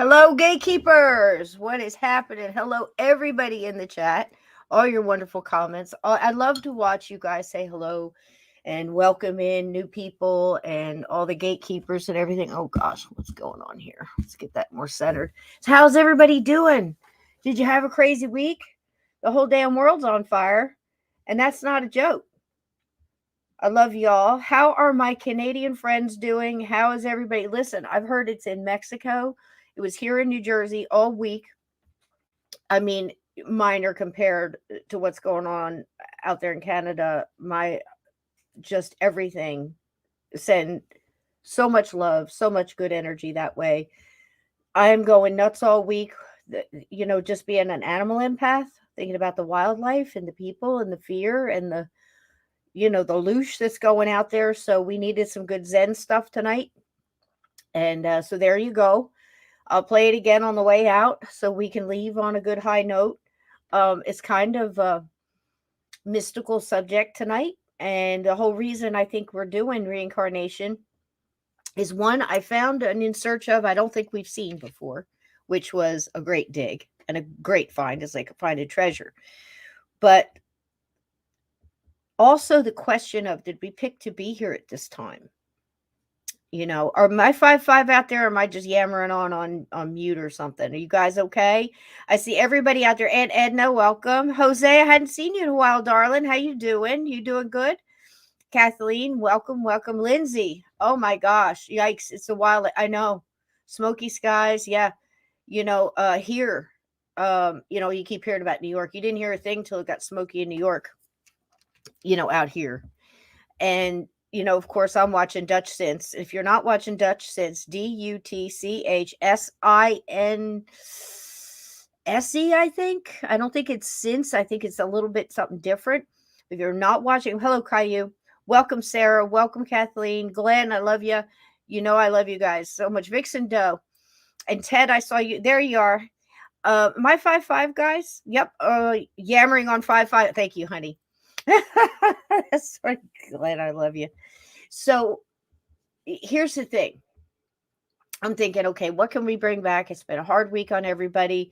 Hello, gatekeepers. What is happening? Hello, everybody in the chat. All your wonderful comments. I love to watch you guys say hello and welcome in new people and all the gatekeepers and everything. Oh gosh, what's going on here? Let's get that more centered. So, how's everybody doing? Did you have a crazy week? The whole damn world's on fire, and that's not a joke. I love y'all. How are my Canadian friends doing? How is everybody? Listen, I've heard it's in Mexico. It was here in New Jersey all week. I mean, minor compared to what's going on out there in Canada. My just everything. Send so much love, so much good energy that way. I am going nuts all week. Just being an animal empath, thinking about the wildlife and the people and the fear and the loosh that's going out there. So we needed some good Zen stuff tonight. And so there you go. I'll play it again on the way out so we can leave on a good high note. It's kind of a mystical subject tonight. And the whole reason I think we're doing reincarnation is one I found an in search of I don't think we've seen before, which was a great dig and a great find as like find a treasure. But also the question of did we pick to be here at this time? Are my 5-5 out there? Or am I just yammering on mute or something? Are you guys okay? I see everybody out there. And Edna, welcome. Jose, I hadn't seen you in a while, darling. How you doing? You doing good? Kathleen, welcome, welcome. Lindsay, oh my gosh, yikes! It's a while. I know. Smoky skies, yeah. Here, you keep hearing about New York. You didn't hear a thing till it got smoky in New York. Out here. And, of course, I'm watching Dutch Sense. If you're not watching Dutch Sense, DUTCHSINSE, I think. I don't think it's Sense. I think it's a little bit something different. If you're not watching, hello, Caillou. Welcome, Sarah. Welcome, Kathleen. Glenn, I love you. I love you guys so much. Vixen Doe. And Ted, I saw you. There you are. My 5-5 guys. Yep. Yammering on 5-5. Thank you, honey. That's right, Glenn. I love you. So here's the thing. I'm thinking, okay, what can we bring back? It's been a hard week on everybody.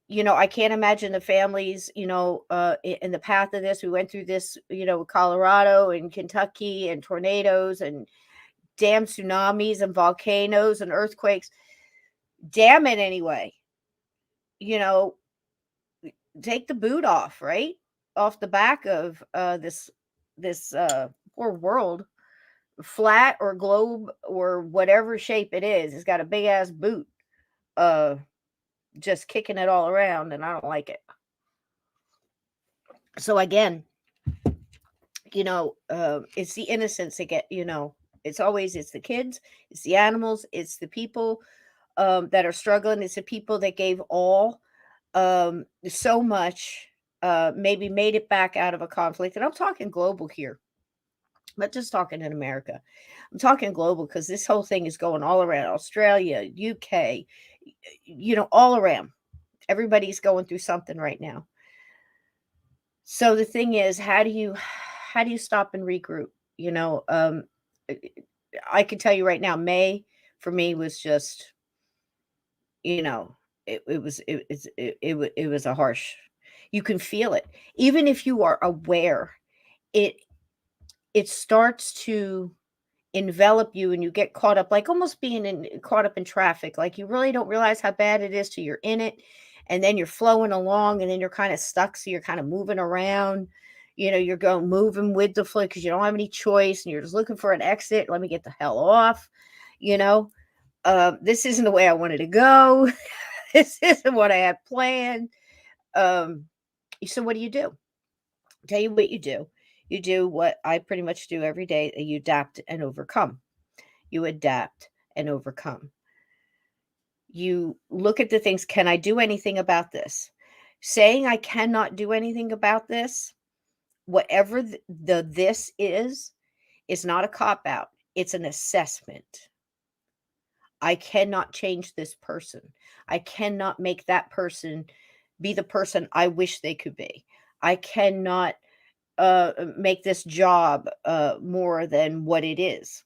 I can't imagine the families, in the path of this. We went through this, Colorado and Kentucky and tornadoes and damn tsunamis and volcanoes and earthquakes. Damn it anyway. You know, take the boot off, right? Off the back of this poor world, flat or globe or whatever shape it is. It's got a big ass boot. Just kicking it all around, and I don't like it. So again, it's the innocents that get, it's the kids, it's the animals, it's the people that are struggling, it's the people that gave all so much, maybe made it back out of a conflict. And I'm talking global here, but just talking in America. I'm talking global because this whole thing is going all around Australia, UK, all around. Everybody's going through something right now. So the thing is, how do you stop and regroup? I can tell you right now, May for me was just, it was a harsh. You can feel it, even if you are aware. It starts to envelop you, and you get caught up, like almost being caught up in traffic. Like you really don't realize how bad it is till you're in it, and then you're flowing along, and then you're kind of stuck, so you're kind of moving around. You're moving with the flow because you don't have any choice, and you're just looking for an exit. Let me get the hell off. This isn't the way I wanted to go. This isn't what I had planned. So what do? I'll tell you what you do. You do what I pretty much do every day. You adapt and overcome. You adapt and overcome. You look at the things. Can I do anything about this? Saying I cannot do anything about this, whatever this is not a cop out. It's an assessment. I cannot change this person. I cannot make that person be the person I wish they could be. I cannot make this job more than what it is.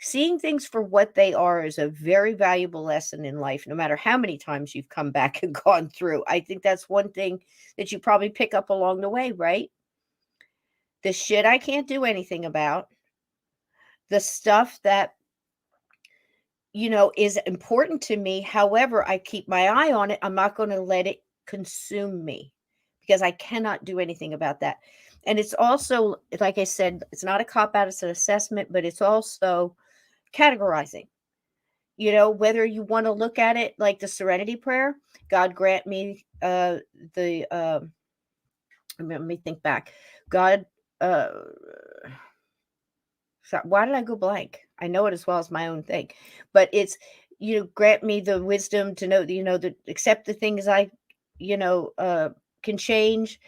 Seeing things for what they are is a very valuable lesson in life, no matter how many times you've come back and gone through. I think that's one thing that you probably pick up along the way, right? The shit I can't do anything about, the stuff that, is important to me. However, I keep my eye on it. I'm not going to let it consume me because I cannot do anything about that. And it's also, like I said, it's not a cop out, it's an assessment, but it's also categorizing. Whether you want to look at it like the serenity prayer, God grant me the let me think back. God, so why did I go blank? I know it as well as my own thing, but it's, grant me the wisdom to know, that accept the things I, you know, uh, can change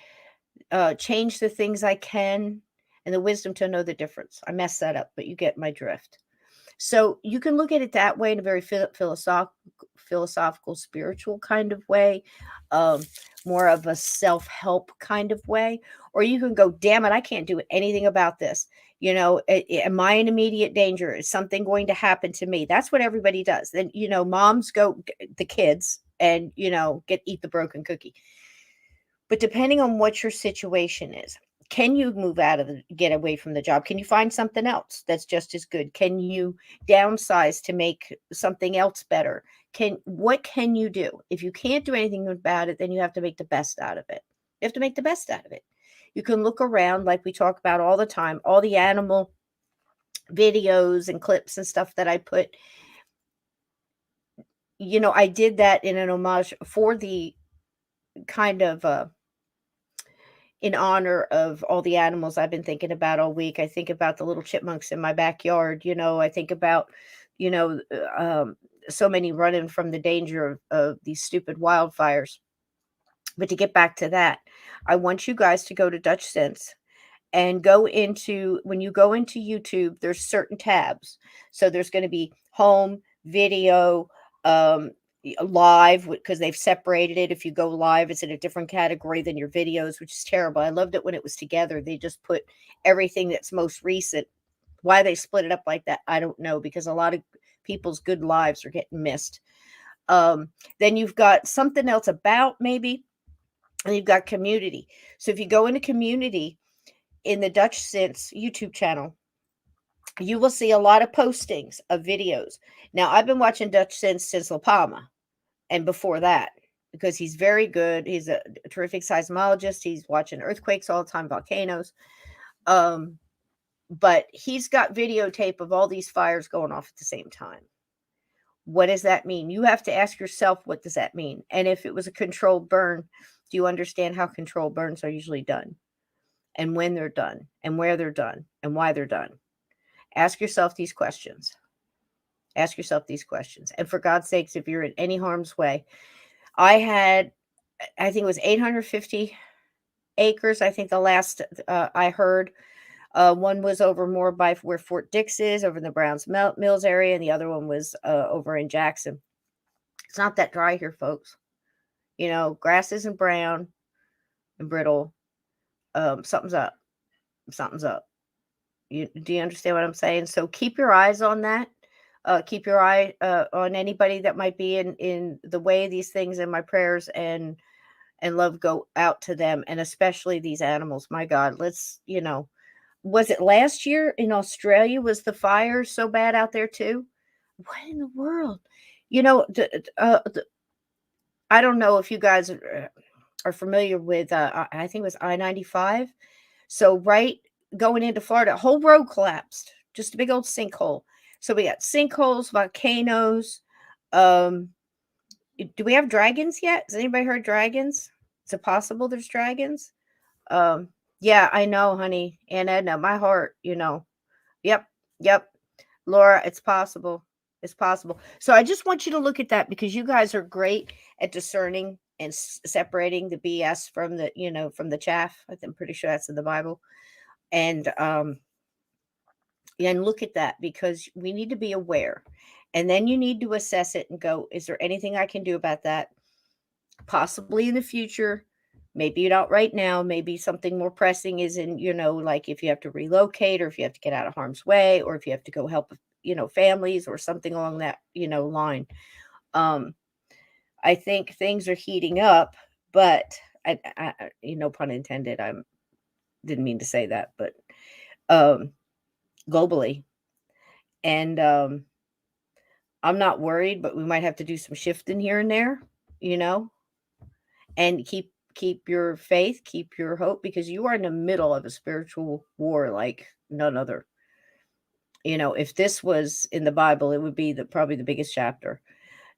the things I can, and the wisdom to know the difference. I messed that up, but you get my drift. So you can look at it that way, in a very philosophical, spiritual kind of way, um, more of a self-help kind of way. Or you can go, damn it, I can't do anything about this. Am I in immediate danger? Is something going to happen to me? That's what everybody does. Then, moms go, the kids, and, eat the broken cookie. But depending on what your situation is, can you move get away from the job? Can you find something else that's just as good? Can you downsize to make something else better? What can you do? If you can't do anything about it, then you have to make the best out of it. You have to make the best out of it. You can look around, like we talk about all the time, all the animal videos and clips and stuff that I put. I did that in an homage for the kind of in honor of all the animals I've been thinking about all week. I think about the little chipmunks in my backyard. I think about, you know, uh, um, so many running from the danger of these stupid wildfires. But to get back to that, I want you guys to go to Dutch Sense and go into, when you go into YouTube, there's certain tabs. So there's going to be home, video, um, live, because they've separated it. If you go live, it's in a different category than your videos, which is terrible. I loved it when it was together. They just put everything that's most recent. Why they split it up like that, I don't know, because a lot of people's good lives are getting missed. Then you've got something else about, maybe, and you've got community. So if you go into community, in the Dutch Sense YouTube channel, you will see a lot of postings of videos. Now, I've been watching Dutch Sense since La Palma and before that, because he's very good. He's a terrific seismologist. He's watching earthquakes all the time, volcanoes. Um, but he's got videotape of all these fires going off at the same time. What does that mean? You have to ask yourself, what does that mean? And if it was a controlled burn, do you understand how controlled burns are usually done? And when they're done, and where they're done, and why they're done. Ask yourself these questions. Ask yourself these questions. And for God's sakes, if you're in any harm's way, I think it was 850 acres. I think the last I heard, one was over more by where Fort Dix is, over in the Browns Mills area, and the other one was over in Jackson. It's not that dry here, folks. Grass isn't brown and brittle. Something's up. Something's up. Do you understand what I'm saying? So keep your eyes on that. Keep your eye on anybody that might be in the way of these things, and my prayers and love go out to them, and especially these animals. My God, was it last year in Australia? Was the fire so bad out there too? What in the world? I don't know if you guys are familiar with, I think it was I-95. So right going into Florida, a whole road collapsed, just a big old sinkhole. So we got sinkholes, volcanoes. Um, do we have dragons yet? Has anybody heard dragons? Is it possible there's dragons? Um, yeah, I know, honey. And Edna, my heart. Yep, yep. Laura, it's possible. It's possible. So I just want you to look at that, because you guys are great at discerning and separating the BS from from the chaff. I'm pretty sure that's in the Bible. And look at that, because we need to be aware. And then you need to assess it and go, is there anything I can do about that? Possibly in the future, Maybe not right now. Maybe something more pressing is in, like if you have to relocate or if you have to get out of harm's way or if you have to go help, families or something along that, line. Um, I think things are heating up, but no pun intended. Didn't mean to say that, but um, globally, and I'm not worried, but we might have to do some shifting here and there, you know, and keep your faith, keep your hope, because you are in the middle of a spiritual war like none other. If this was in the Bible, it would be probably the biggest chapter.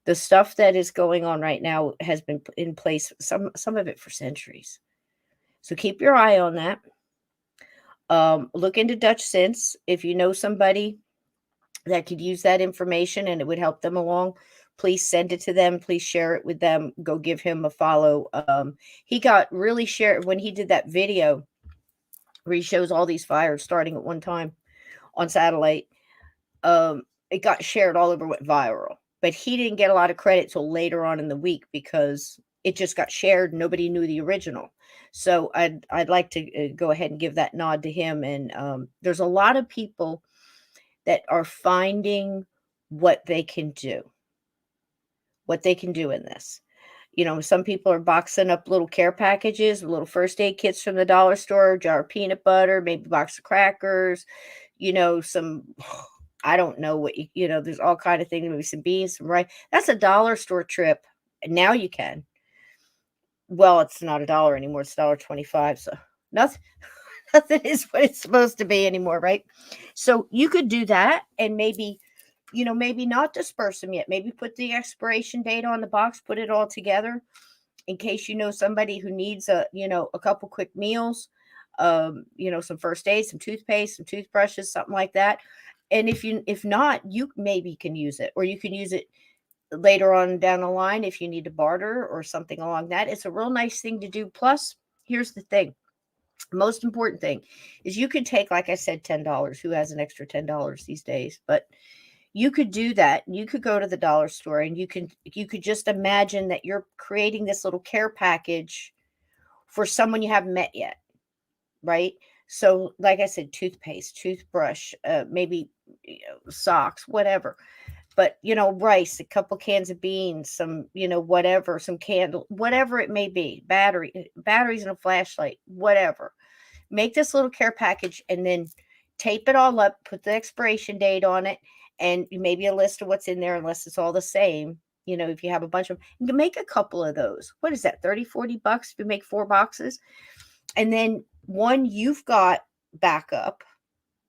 The stuff that is going on right now has been in place, some of it for centuries. So keep your eye on that. Look into Dutch Sense if you know somebody that could use that information and it would help them along. Please send it to them. Please share it with them. Go give him a follow. He got really shared when he did that video where he shows all these fires starting at one time on satellite. It got shared all over, went viral, but he didn't get a lot of credit till later on in the week because it just got shared. Nobody knew the original. So I'd like to go ahead and give that nod to him. And there's a lot of people that are finding what they can do, in this. Some people are boxing up little care packages, little first aid kits from the dollar store, jar of peanut butter, maybe a box of crackers, some, I don't know what, there's all kind of things, maybe some beans, some rice. That's a dollar store trip. And now you can. Well, it's not $1 anymore. It's $1.25. So nothing, nothing is what it's supposed to be anymore, right? So you could do that and maybe not disperse them yet. Maybe put the expiration date on the box, put it all together in case somebody who needs a couple quick meals, some first aid, some toothpaste, some toothbrushes, something like that. And if not, you maybe can use it, or you can use it later on down the line if you need to barter or something along that. It's a real nice thing to do. Plus, here's the thing. Most important thing is you could take, like I said, $10. Who has an extra $10 these days? But you could do that. You could go to the dollar store and you could just imagine that you're creating this little care package for someone you haven't met yet, right? So like I said, toothpaste, toothbrush, maybe socks, whatever. But rice, a couple cans of beans, some whatever, some candle, whatever it may be, batteries and a flashlight, whatever. Make this little care package and then tape it all up, put the expiration date on it, and maybe a list of what's in there, unless it's all the same. If you have a bunch of, you can make a couple of those. What is that, 30, $40 if you make 4 boxes? And then one you've got backup,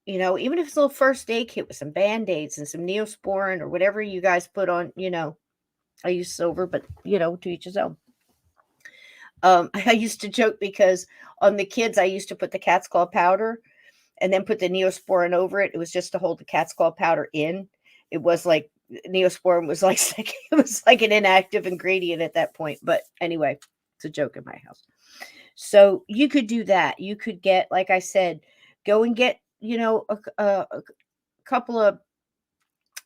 even if it's a little first aid kit with some Band-Aids and some Neosporin or whatever you guys put on, I use silver, but to each his own. I used to joke because on the kids, I used to put the cat's claw powder and then put the Neosporin over it. It was just to hold the cat's claw powder in. It was like Neosporin was like it was like an inactive ingredient at that point. But anyway, it's a joke in my house. So you could do that. You could get, like I said, go and get a couple of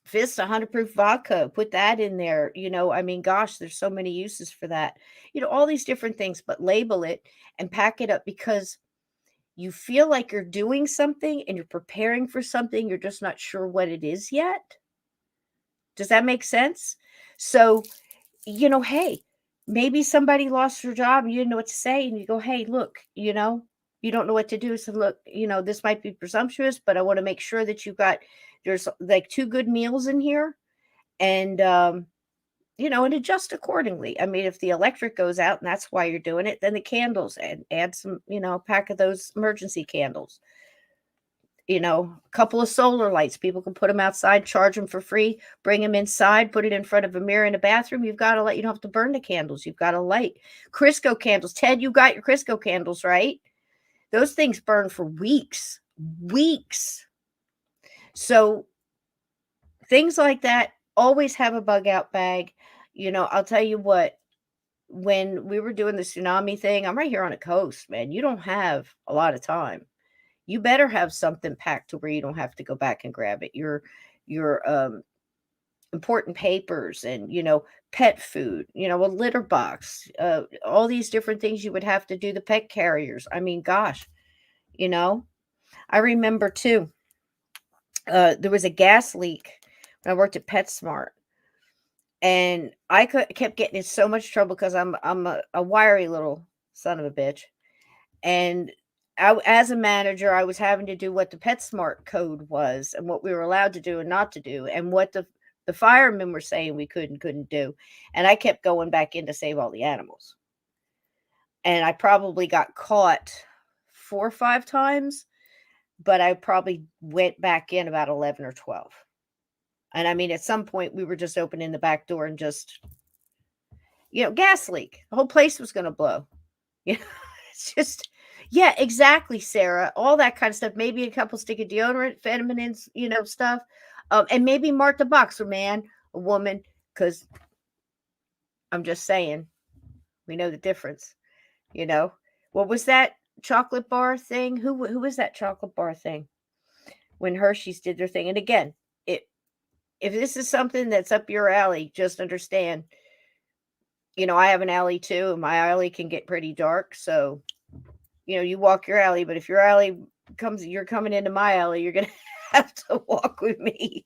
Fist 100 proof vodka. Put that in there. I mean, gosh, there's so many uses for that. All these different things, but label it and pack it up because you feel like you're doing something and you're preparing for something. You're just not sure what it is yet. Does that make sense? So, hey, maybe somebody lost their job and you didn't know what to say. And you go, hey, look, you don't know what to do. So look, this might be presumptuous, but I want to make sure that there's like 2 good meals in here and, and adjust accordingly. I mean, if the electric goes out and that's why you're doing it, then the candles, and add some, a pack of those emergency candles. A couple of solar lights. People can put them outside, charge them for free, bring them inside, put it in front of a mirror in a bathroom. You've got to light. You don't have to burn the candles. You've got to light. Crisco candles. Ted, you got your Crisco candles, right? Those things burn for weeks. So things like that, always have a bug out bag. I'll tell you what, when we were doing the tsunami thing, I'm right here on the coast, man. You don't have a lot of time. You better have something packed to where you don't have to go back and grab it. Your important papers and, pet food, a litter box, all these different things you would have to do, the pet carriers. I mean, gosh, you know, I remember too, there was a gas leak when I worked at PetSmart, and kept getting in so much trouble because I'm a wiry little son of a bitch. And as a manager, I was having to do what the PetSmart code was and what we were allowed to do and not to do, and what the firemen were saying we couldn't do. And I kept going back in to save all the animals. And I probably got caught 4 or 5 times, but I probably went back in about 11 or 12. And I mean, at some point, we were just opening the back door and just, gas leak. The whole place was going to blow. It's just, yeah, exactly, Sarah. All that kind of stuff. Maybe a couple stick of deodorant, vitamins, stuff. And maybe mark the box for man, a woman, because I'm just saying, we know the difference. What was that chocolate bar thing? Who was that chocolate bar thing when Hershey's did their thing? And again, if this is something that's up your alley, just understand, I have an alley too, and my alley can get pretty dark. So, you walk your alley, but if your alley you're coming into my alley, you're going to have to walk with me.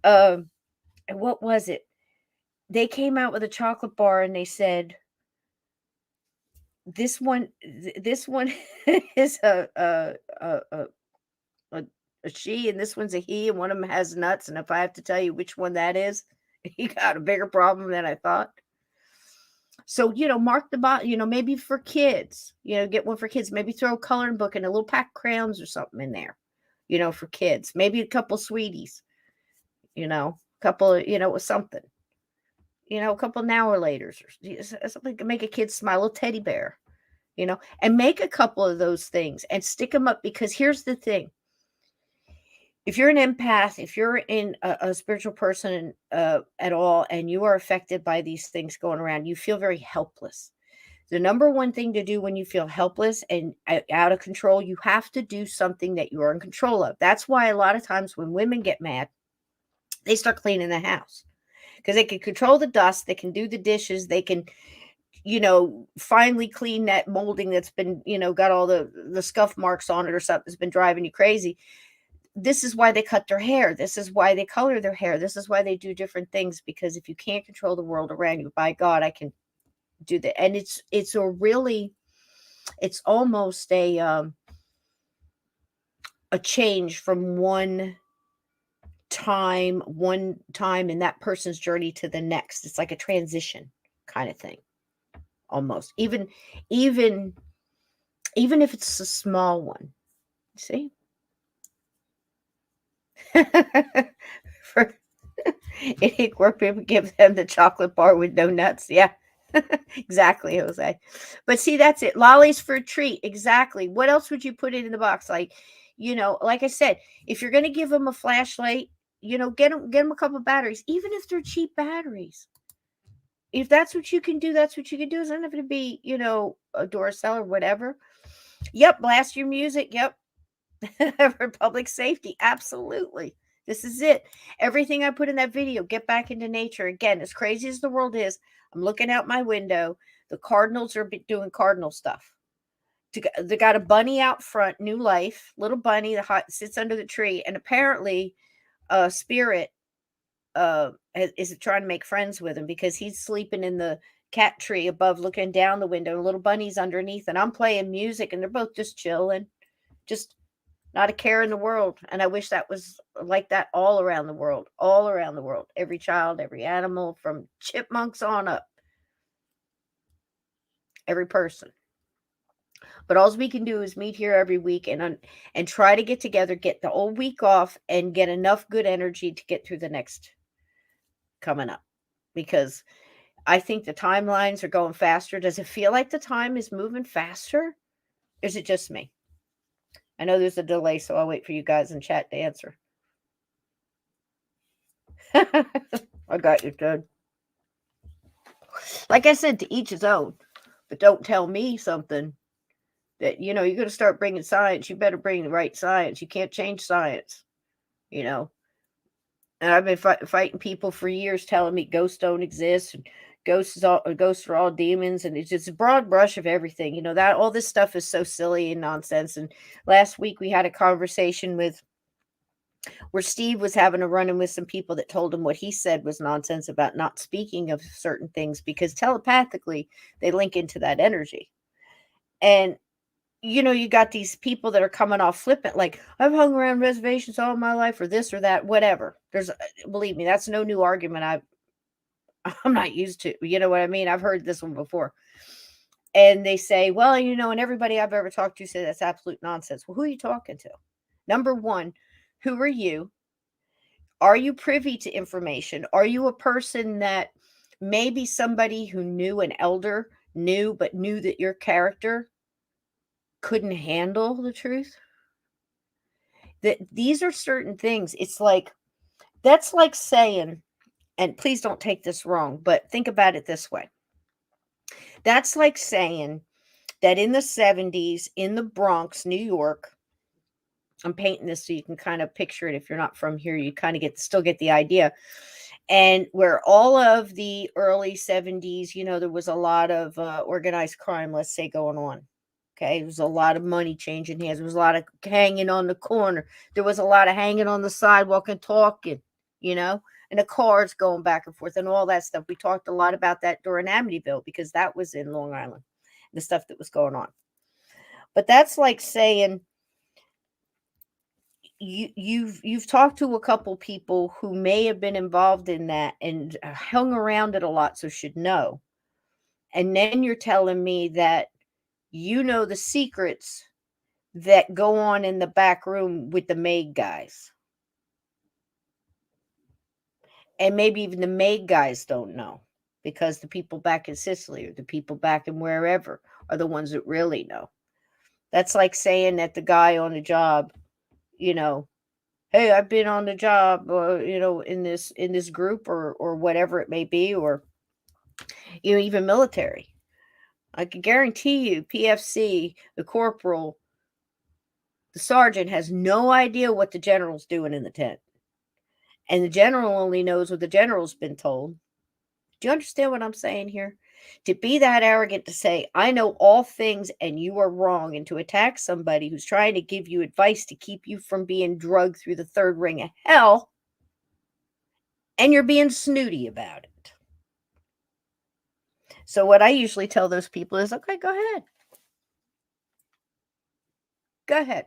And what was it? They came out with a chocolate bar and they said, this one is a she, and this one's a he, and one of them has nuts. And if I have to tell you which one that is, you got a bigger problem than I thought. So, mark the box, maybe for kids, get one for kids, maybe throw a coloring book and a little pack of crayons or something in there, for kids, maybe a couple sweeties, a couple, with something, a couple now or laters or something to make a kid smile, a little teddy bear, and make a couple of those things and stick them up. Because here's the thing. If you're an empath, if you're in a spiritual person at all, and you are affected by these things going around, you feel very helpless. The number one thing to do when you feel helpless and out of control, you have to do something that you are in control of. That's why a lot of times when women get mad, they start cleaning the house because they can control the dust. They can do the dishes. They can, finally clean that molding that's been, got all the scuff marks on it or something that's been driving you crazy. This is why they cut their hair. This is why they color their hair. This is why they do different things, because if you can't control the world around you, by God, I can do that. And it's almost a change from one time in that person's journey to the next. It's like a transition kind of thing, almost. Even if it's a small one, see? For where people give them the chocolate bar with no nuts. Yeah, exactly, Jose. But see, that's it. Lollies for a treat. Exactly. What else would you put in the box? Like, like I said, if you're going to give them a flashlight, get them a couple of batteries, even if they're cheap batteries. If that's what you can do, that's what you can do. It's not going to be, a Duracell or whatever. Yep. Blast your music. Yep. For public safety. Absolutely. This is it. Everything I put in that video, get back into nature. Again, as crazy as the world is, I'm looking out my window. The cardinals are doing cardinal stuff. They got a bunny out front, new life, little bunny that sits under the tree. And apparently Spirit is trying to make friends with him because he's sleeping in the cat tree above looking down the window. Little bunny's underneath, and I'm playing music, and they're both just chilling. Just not a care in the world. And I wish that was like that all around the world. Every child, every animal, from chipmunks on up. Every person. But all we can do is meet here every week and try to get together, get the whole week off, and get enough good energy to get through the next coming up. Because I think the timelines are going faster. Does it feel like the time is moving faster? Or is it just me? I know there's a delay, so I'll wait for you guys in chat to answer. I got you, Ted. Like I said, to each his own. But don't tell me something that, you're going to start bringing science. You better bring the right science. You can't change science. And I've been fighting people for years telling me ghosts don't exist and ghosts are all demons, and it's just a broad brush of everything. That all this stuff is so silly and nonsense. And last week we had a conversation where Steve was having a run in with some people that told him what he said was nonsense about not speaking of certain things because telepathically they link into that energy. And you got these people that are coming off flippant, like, I've hung around reservations all my life, or this or that, whatever. Believe me, that's no new argument. I'm not used to. You know what I mean? I've heard this one before. And they say, well, and everybody I've ever talked to said that's absolute nonsense. Well, who are you talking to? Number one, who are you? Are you privy to information? Are you a person that maybe somebody who knew an elder knew, but knew that your character couldn't handle the truth? That these are certain things. That's like saying, and please don't take this wrong, but think about it this way. That's like saying that in the 70s in the Bronx, New York, I'm painting this so you can kind of picture it. If you're not from here, you kind of still get the idea. And where all of the early 70s, there was a lot of organized crime, let's say, going on. Okay. There was a lot of money changing hands. There was a lot of hanging on the corner. There was a lot of hanging on the sidewalk and talking, and the cars going back and forth and all that stuff. We talked a lot about that during Amityville because that was in Long Island, the stuff that was going on. But that's like saying, you've talked to a couple people who may have been involved in that and hung around it a lot, so should know. And then you're telling me that the secrets that go on in the back room with the maid guys. And maybe even the maid guys don't know because the people back in Sicily or the people back in wherever are the ones that really know. That's like saying that the guy on the job, hey, I've been on the job, in this group or whatever it may be, or even military. I can guarantee you, PFC, the corporal, the sergeant has no idea what the general's doing in the tent, and the general only knows what the general's been told. Do you understand what I'm saying here? To be that arrogant to say, I know all things and you are wrong, and to attack somebody who's trying to give you advice to keep you from being drugged through the third ring of hell, and you're being snooty about it. So what I usually tell those people is, okay, go ahead. Go ahead.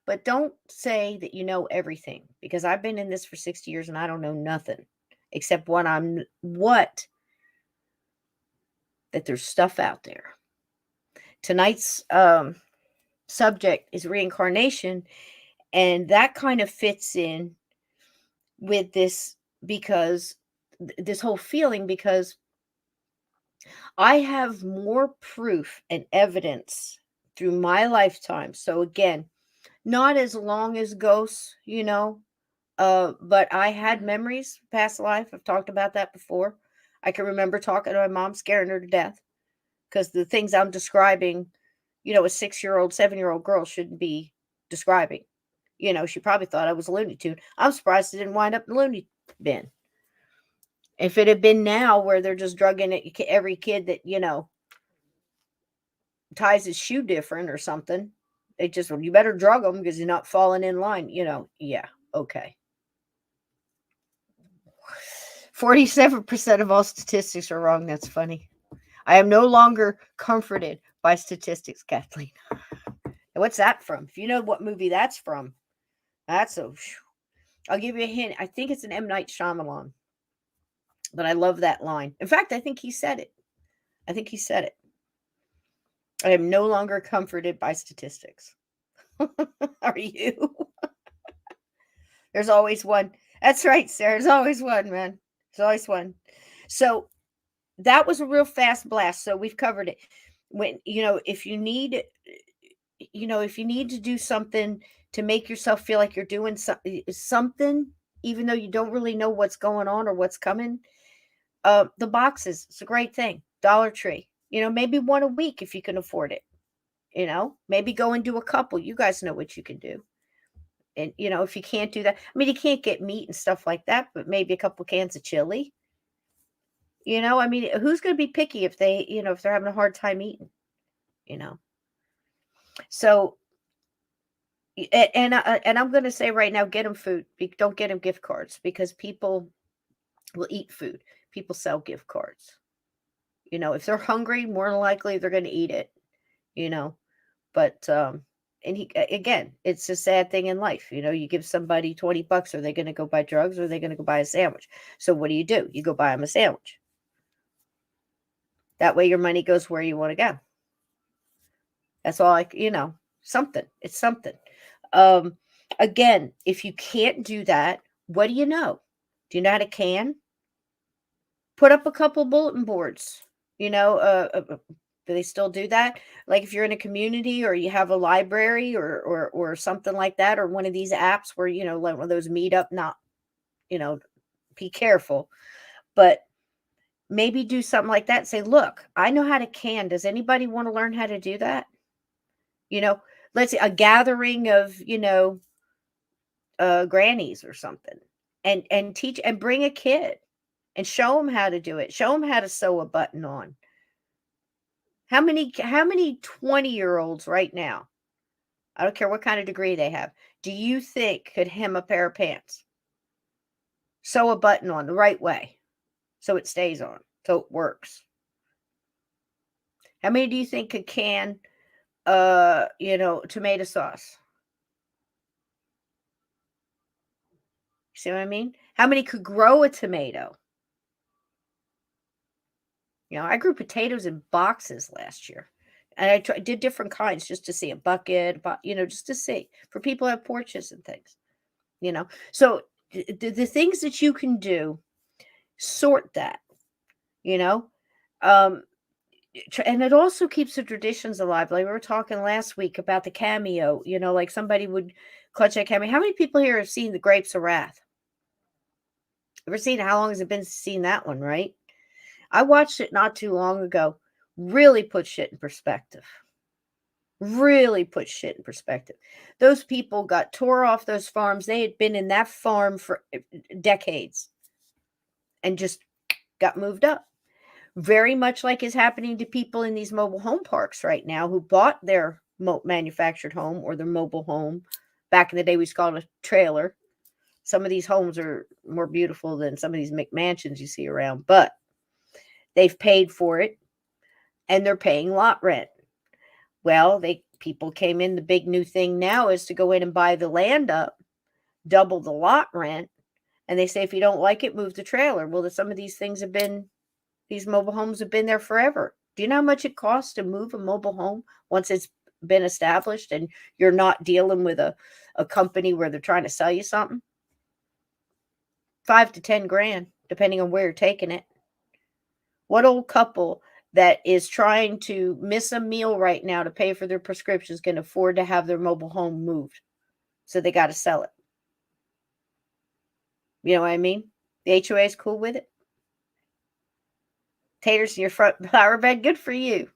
But don't say that you know everything, because I've been in this for 60 years and I don't know nothing except that there's stuff out there. Tonight's subject is reincarnation, and that kind of fits in with this because this whole feeling, because I have more proof and evidence through my lifetime. So again, not as long as ghosts, but I had memories past life. I've talked about that before. I can remember talking to my mom, scaring her to death because the things I'm describing, a 6-year-old, 7-year-old girl shouldn't be describing. She probably thought I was a Looney Tune. I'm surprised it didn't wind up in the Looney bin. If it had been now where they're just drugging it, every kid that, ties his shoe different or something, it just, you better drug them because you're not falling in line, yeah, okay. 47% of all statistics are wrong. That's funny. I am no longer comforted by statistics, Kathleen. What's that from? If you know what movie that's from, I'll give you a hint. I think it's an M. Night Shyamalan. But I love that line. In fact, I think he said it. I am no longer comforted by statistics. Are you? There's always one. That's right, Sarah. There's always one, man. There's always one. So that was a real fast blast. So we've covered it. When, if you need to do something to make yourself feel like you're doing something, even though you don't really know what's going on or what's coming, the boxes, it's a great thing. Dollar Tree, maybe one a week if you can afford it. Maybe go and do a couple. You guys know what you can do. And, if you can't do that, I mean, you can't get meat and stuff like that, but maybe a couple cans of chili. I mean, who's going to be picky if if they're having a hard time eating, you know? So, and I'm going to say right now, get them food. Don't get them gift cards because people will eat food. People sell gift cards. If they're hungry, more than likely they're going to eat it, you know. But and again, it's a sad thing in life. You give somebody $20, are they going to go buy drugs or are they going to go buy a sandwich? So what do? You go buy them a sandwich. That way your money goes where you want to go. That's all something. It's something. Again, if you can't do that, what do you know? Do you know how to can? Put up a couple bulletin boards. Do they still do that? Like if you're in a community or you have a library or something like that, or one of these apps where, like one of those meetup, not, be careful, but maybe do something like that. Say, look, I know how to can. Does anybody want to learn how to do that? Let's say a gathering of, grannies or something, and teach and bring a kid and show them how to do it. Show them how to sew a button on. How many 20-year-olds right now, I don't care what kind of degree they have, do you think could hem a pair of pants? Sew a button on the right way so it stays on, so it works. How many do you think could can tomato sauce? See what I mean? How many could grow a tomato? I grew potatoes in boxes last year. And I did different kinds just to see a bucket, just to see for people who have porches and things, So the things that you can do, sort that, you know. Um, and it also keeps the traditions alive. Like we were talking last week about the cameo, like somebody would clutch that cameo. How many people here have seen the Grapes of Wrath? Ever seen it? How long has it been seen that one, right? I watched it not too long ago. Really put shit in perspective. Really put shit in perspective. Those people got tore off those farms. They had been in that farm for decades and just got moved up. Very much like is happening to people in these mobile home parks right now who bought their manufactured home or their mobile home. Back in the day, we called it a trailer. Some of these homes are more beautiful than some of these McMansions you see around, but they've paid for it and they're paying lot rent. Well, people came in. The big new thing now is to go in and buy the land up, double the lot rent, and they say if you don't like it, move the trailer. Well, some of these mobile homes have been there forever. Do you know how much it costs to move a mobile home once it's been established and you're not dealing with a company where they're trying to sell you something? $5 to $10,000, depending on where you're taking it. What old couple that is trying to miss a meal right now to pay for their prescriptions can afford to have their mobile home moved? So they got to sell it. You know what I mean? The HOA is cool with it. Taters in your front flower bed, good for you.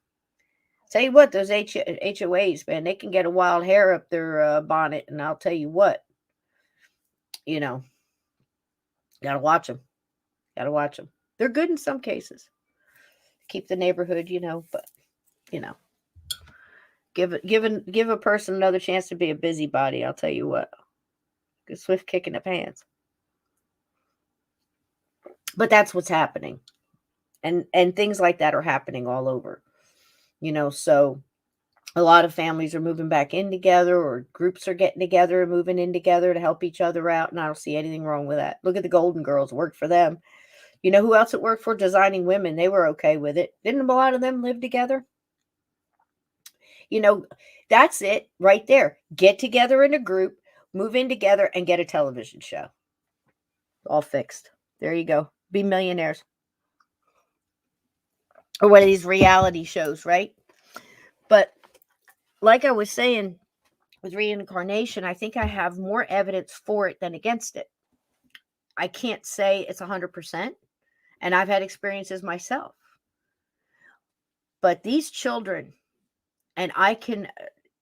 Tell you what, those HOAs, man, they can get a wild hair up their bonnet, and I'll tell you what, gotta watch them. Gotta watch them. They're good in some cases. Keep the neighborhood, but give a person another chance to be a busybody. I'll tell you what, good swift kick in the pants. But that's what's happening, and things like that are happening all over. So a lot of families are moving back in together, or groups are getting together and moving in together to help each other out. And I don't see anything wrong with that. Look at the Golden Girls, worked for them. You know who else it worked for? Designing Women. They were okay with it. Didn't a lot of them live together? That's it right there. Get together in a group, move in together, and get a television show. All fixed. There you go. Be millionaires. Or one of these reality shows, right? But like I was saying, with reincarnation, I think I have more evidence for it than against it. I can't say it's 100%, and I've had experiences myself. But these children, and I can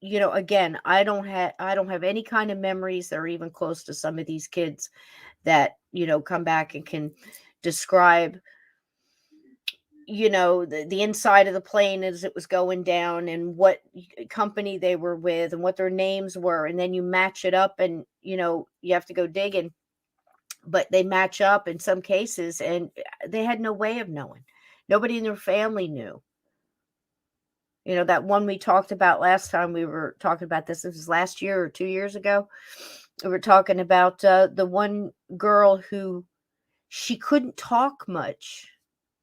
again, I don't have any kind of memories that are even close to some of these kids that, come back and can describe, the inside of the plane as it was going down, and what company they were with and what their names were. And then you match it up, and, you have to go digging, but they match up in some cases, and they had no way of knowing. Nobody in their family knew. That one we talked about last time we were talking about this was last year or 2 years ago. We were talking about the one girl who she couldn't talk much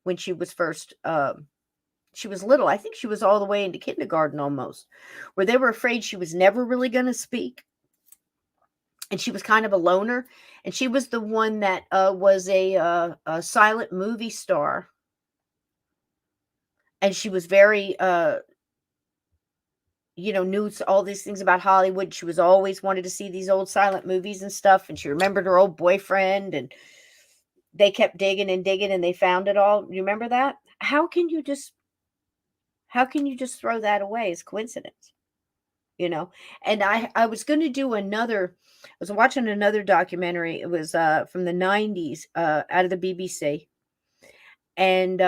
when she was first, she was little. I think she was all the way into kindergarten almost, where they were afraid she was never really going to speak. And she was kind of a loner. And she was the one that was a silent movie star. And she was very, knew all these things about Hollywood. She was always wanted to see these old silent movies and stuff. And she remembered her old boyfriend. And they kept digging and digging, and they found it all. You remember that? How can you just throw that away as coincidence? And I was going to do I was watching another documentary. It was from the 90s, out of the BBC. And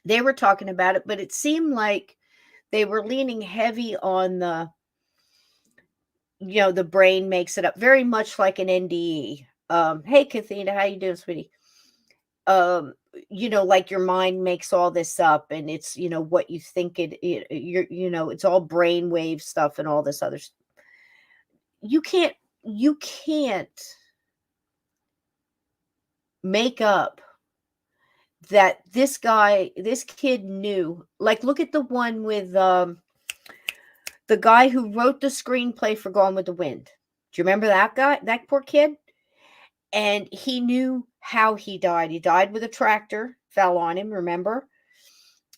they were talking about it, but it seemed like they were leaning heavy on the brain makes it up, very much like an NDE. Hey, Kathina, how you doing, sweetie? Like your mind makes all this up, and it's, what you think it's all brainwave stuff and all this other stuff. You can't make up that this kid knew. Like, look at the one with the guy who wrote the screenplay for Gone with the Wind. Do you remember that guy, that poor kid? And he knew how he died. He died with a tractor, fell on him, remember?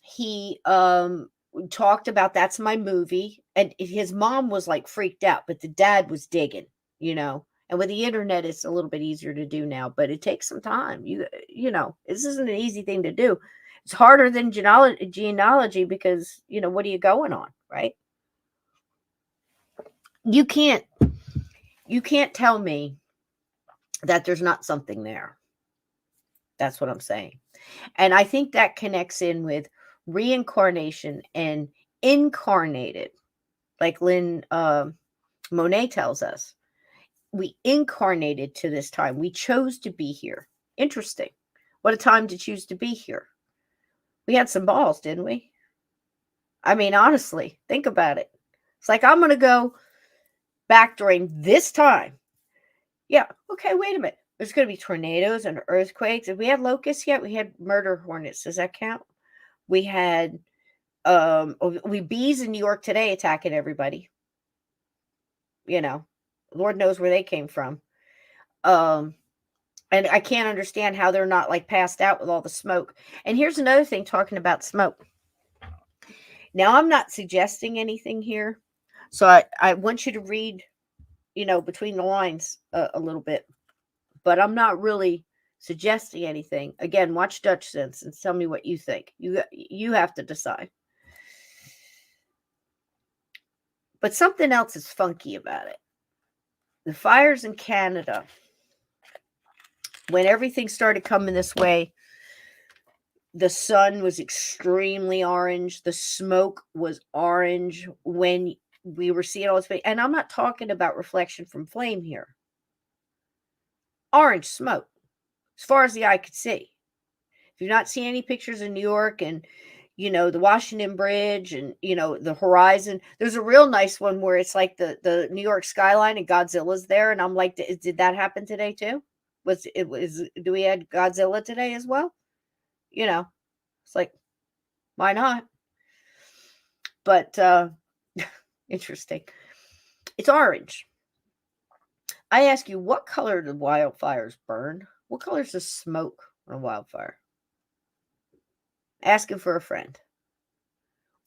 He talked about, that's my movie. And his mom was like freaked out, but the dad was digging, And with the internet, it's a little bit easier to do now, but it takes some time. This isn't an easy thing to do. It's harder than genealogy because, what are you going on, right? You can't tell me that there's not something there. That's what I'm saying. And I think that connects in with reincarnation and incarnated, like Lynn Monet tells us. We incarnated to this time. We chose to be here. Interesting. What a time to choose to be here. We had some balls, didn't we? I mean, honestly, think about it. It's like, I'm going to go back during this time. Yeah. Okay, wait a minute. There's going to be tornadoes and earthquakes. Have we had locusts yet? We had murder hornets. Does that count? We had bees in New York today attacking everybody. Lord knows where they came from. And I can't understand how they're not like passed out with all the smoke. And here's another thing, talking about smoke. Now, I'm not suggesting anything here. So I want you to read, between the lines a little bit. But I'm not really suggesting anything. Again, watch Dutch Sense and tell me what you think. You have to decide. But something else is funky about it. The fires in Canada, when everything started coming this way, the sun was extremely orange. The smoke was orange when we were seeing all this. And I'm not talking about reflection from flame here. Orange smoke, as far as the eye could see. If you've not seen any pictures of New York and, the Washington Bridge and, the horizon, there's a real nice one where it's like the New York skyline and Godzilla's there. And I'm like, did that happen today too? Do we had Godzilla today as well? It's like, why not? But interesting. It's orange. I ask you, what color do wildfires burn? What color is the smoke on a wildfire? Asking for a friend.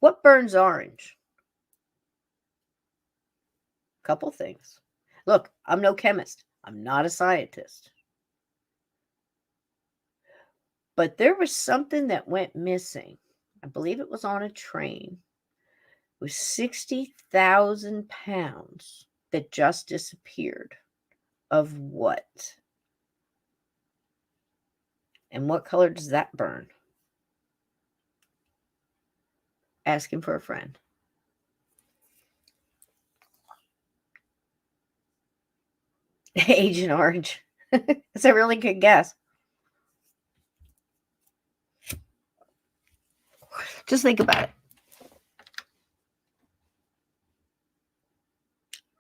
What burns orange? Couple things. Look, I'm no chemist. I'm not a scientist. But there was something that went missing. I believe it was on a train. with 60,000 pounds that just disappeared. Of what? And what color does that burn? Asking for a friend. Agent Orange. That's a really good guess. Just think about it.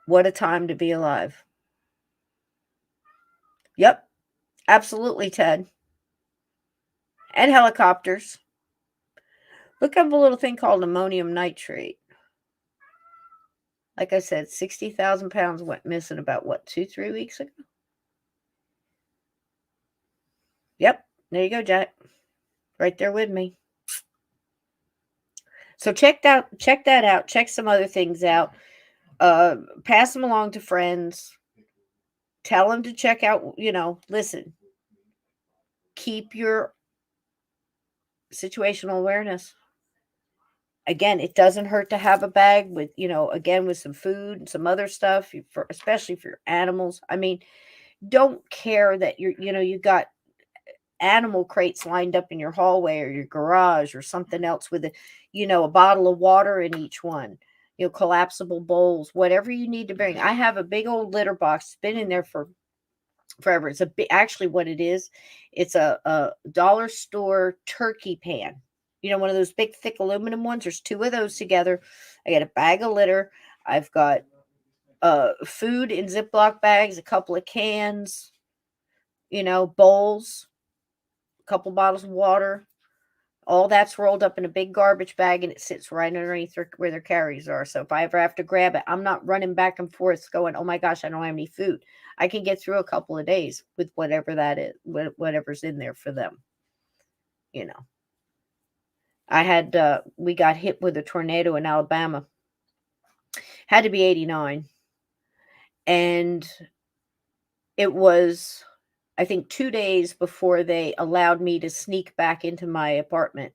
What a time to be alive. Yep, absolutely, Ted. And helicopters. Look up a little thing called ammonium nitrate. Like I said, 60,000 pounds went missing about, 2-3 weeks ago? Yep, there you go, Jack. Right there with me. So check that out. Check some other things out. Pass them along to friends. Tell them to check out, listen. Keep your situational awareness. Again, it doesn't hurt to have a bag with, again, with some food and some other stuff, especially for your animals. I mean, don't care that you got animal crates lined up in your hallway or your garage or something else with a bottle of water in each one, collapsible bowls, whatever you need to bring. I have a big old litter box. It's been in there for forever. It's actually what it is. It's a dollar store turkey pan. One of those big, thick aluminum ones. There's 2 of those together. I got a bag of litter. I've got food in Ziploc bags, a couple of cans, bowls, a couple bottles of water. All that's rolled up in a big garbage bag, and it sits right underneath where their carries are. So if I ever have to grab it, I'm not running back and forth going, oh my gosh, I don't have any food. I can get through a couple of days with whatever that is, whatever's in there for them. I had, we got hit with a tornado in Alabama. Had to be 89. And it was, I think, 2 days before they allowed me to sneak back into my apartment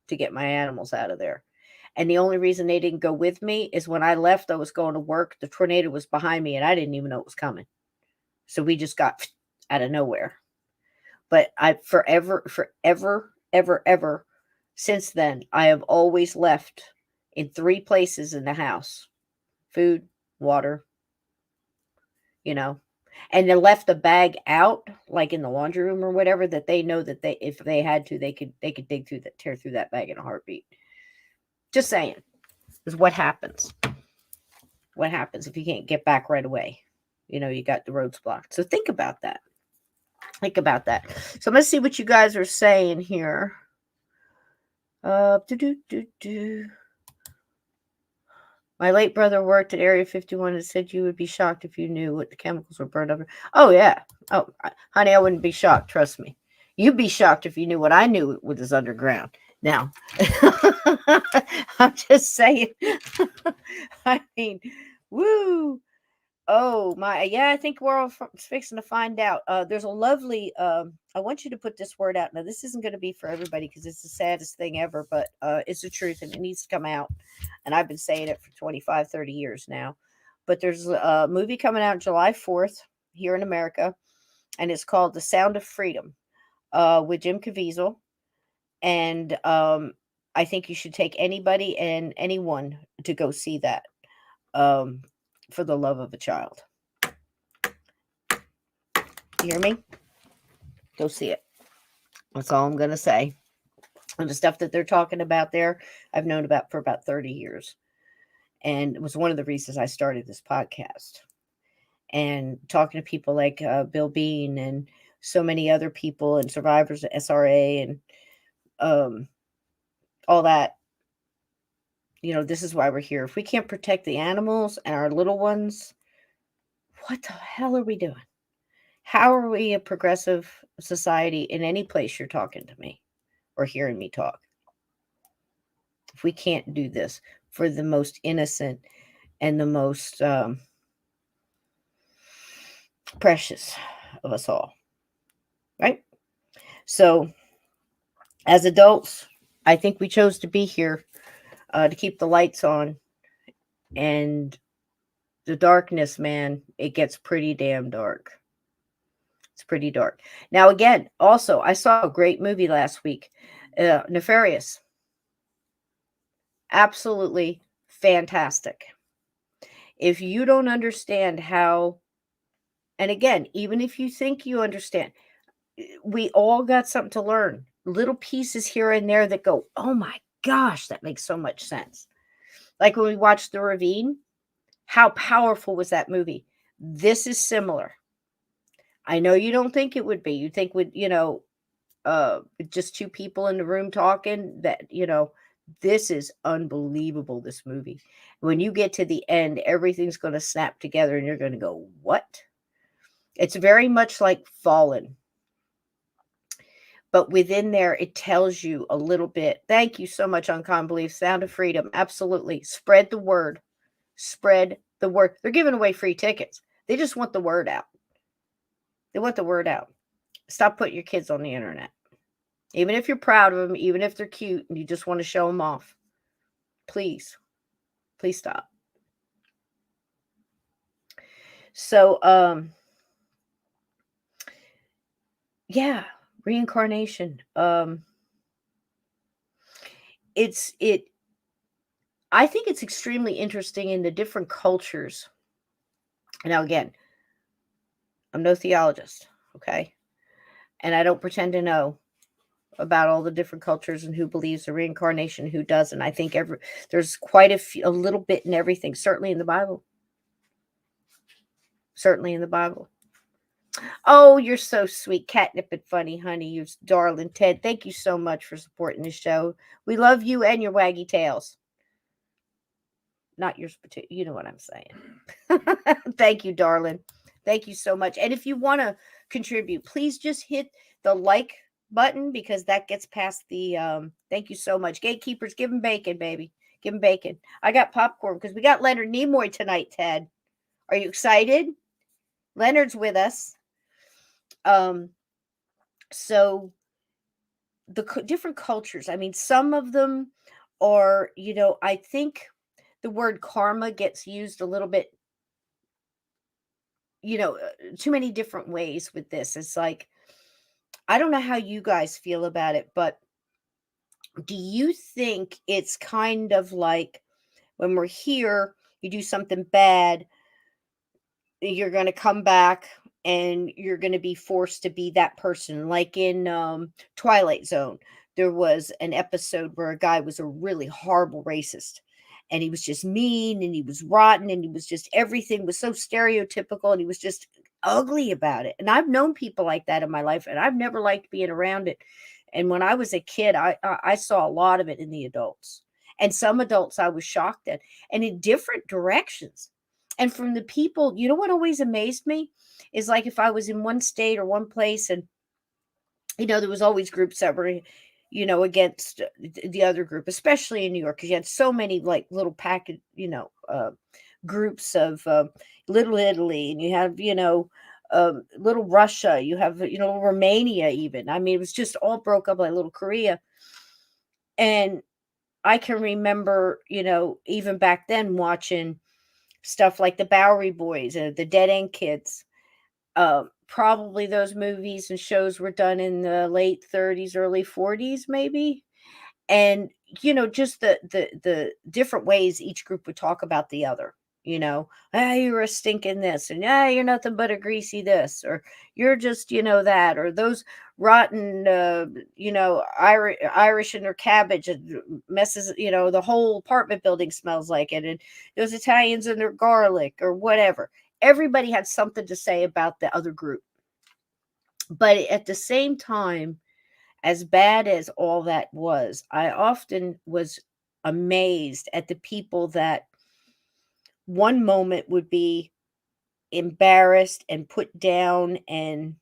to get my animals out of there. And the only reason they didn't go with me is when I left, I was going to work. The tornado was behind me and I didn't even know it was coming. So we just got out of nowhere. But I forever, ever, since then, I have always left in 3 places in the house: food, water, and they left the bag out, like in the laundry room or whatever, that they know that if they had to, they could dig through that, tear through that bag in a heartbeat. Just saying, is what happens. What happens if you can't get back right away? You got the roads blocked. So think about that. So I'm going to see what you guys are saying here. My late brother worked at Area 51 and said you would be shocked if you knew what the chemicals were burned up. Oh, yeah. Oh, honey, I wouldn't be shocked. Trust me. You'd be shocked if you knew what I knew was underground. Now, I'm just saying. I mean, woo. Oh, my. Yeah, I think we're all fixing to find out. There's a lovely, I want you to put this word out. Now, this isn't going to be for everybody because it's the saddest thing ever, but it's the truth and it needs to come out. And I've been saying it for 25, 30 years now. But there's a movie coming out July 4th here in America, and it's called The Sound of Freedom with Jim Caviezel. And I think you should take anybody and anyone to go see that. For the love of a child. You hear me? Go see it. That's all I'm going to say. And the stuff that they're talking about there, I've known about for about 30 years. And it was one of the reasons I started this podcast. And talking to people like Bill Bean and so many other people and survivors of SRA and all that. This is why we're here. If we can't protect the animals and our little ones, what the hell are we doing? How are we a progressive society in any place you're talking to me or hearing me talk? If we can't do this for the most innocent and the most precious of us all, right? So as adults, I think we chose to be here to keep the lights on And the darkness, man, it gets pretty damn dark. It's pretty dark. Now, again, also, I saw a great movie last week, Nefarious. Absolutely fantastic. If you don't understand how, and again, even if you think you understand, we all got something to learn. Little pieces here and there that go, oh my gosh, that makes so much sense. Like when we watched The Ravine, how powerful was that movie? This is similar. I know you don't think it would be. You think with, just two people in the room talking, that, this is unbelievable, this movie. When you get to the end, everything's going to snap together and you're going to go, what? It's very much like Fallen. But within there, it tells you a little bit. Thank you so much, Uncommon Belief. Sound of Freedom. Absolutely. Spread the word. Spread the word. They're giving away free tickets. They just want the word out. They want the word out. Stop putting your kids on the internet. Even if you're proud of them, even if they're cute and you just want to show them off. Please. Please stop. So, yeah, reincarnation. I think it's extremely interesting in the different cultures. Now, again, I'm no theologist, okay? And I don't pretend to know about all the different cultures and who believes in reincarnation, who doesn't. I think there's quite a little bit in everything, certainly in the Bible. Certainly in the Bible. Oh, you're so sweet, catnip and funny, honey. You darling Ted. Thank you so much for supporting the show. We love you and your waggy tails. Not yours, but you know what I'm saying. Thank you, darling. Thank you so much. And if you want to contribute, please just hit the like button, because that gets past the thank you so much. Gatekeepers, give them bacon, baby. Give them bacon. I got popcorn because we got Leonard Nimoy tonight, Ted. Are you excited? Leonard's with us. So the different cultures, I mean, some of them are, I think the word karma gets used a little bit, too many different ways with this. It's like, I don't know how you guys feel about it, but do you think it's kind of like when we're here, you do something bad, you're going to come back and you're going to be forced to be that person? Like in Twilight Zone, there was an episode where a guy was a really horrible racist, and he was just mean and he was rotten and he was just, everything was so stereotypical and he was just ugly about it. And I've known people like that in my life, and I've never liked being around it. And when I was a kid, I saw a lot of it in the adults, and some adults I was shocked at, and in different directions. And from the people, you know what always amazed me is, like, if I was in one state or one place, and there was always groups that were, against the other group, especially in New York, because you had so many like little packet, groups of Little Italy, and you have, little Russia, you have, Romania even. I mean, it was just all broke up like little Korea. And I can remember, even back then watching stuff like the Bowery Boys and the Dead End Kids. Probably those movies and shows were done in the late 30s, early 40s, maybe. And just the different ways each group would talk about the other. You're a stinking this, and you're nothing but a greasy this, or you're just that, or those rotten Irish and their cabbage messes, the whole apartment building smells like it, and those Italians and their garlic, or whatever. Everybody had something to say about the other group. But at the same time, as bad as all that was, I often was amazed at the people that one moment would be embarrassed and put down and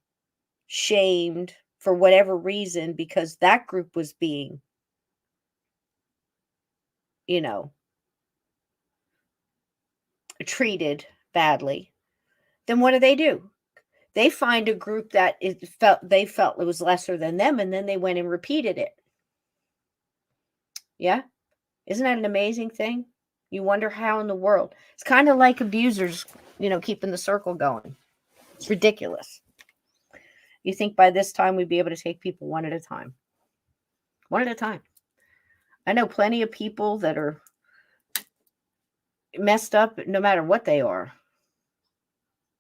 shamed for whatever reason, because that group was being, treated badly. Then what do? They find a group that they felt it was lesser than them, and then they went and repeated it. Yeah. Isn't that an amazing thing? You wonder how in the world. It's kind of like abusers, keeping the circle going. It's ridiculous. You think by this time we'd be able to take people one at a time. One at a time. I know plenty of people that are messed up no matter what they are.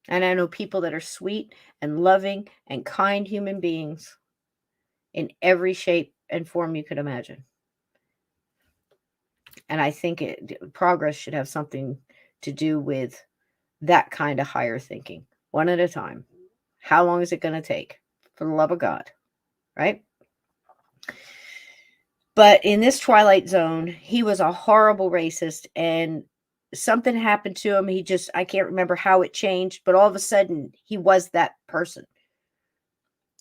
And I know people that are sweet and loving and kind human beings in every shape and form you could imagine. And I think progress should have something to do with that kind of higher thinking. One at a time. How long is it going to take? For the love of God, right? But in this Twilight Zone, he was a horrible racist, and something happened to him. I can't remember how it changed, but all of a sudden he was that person.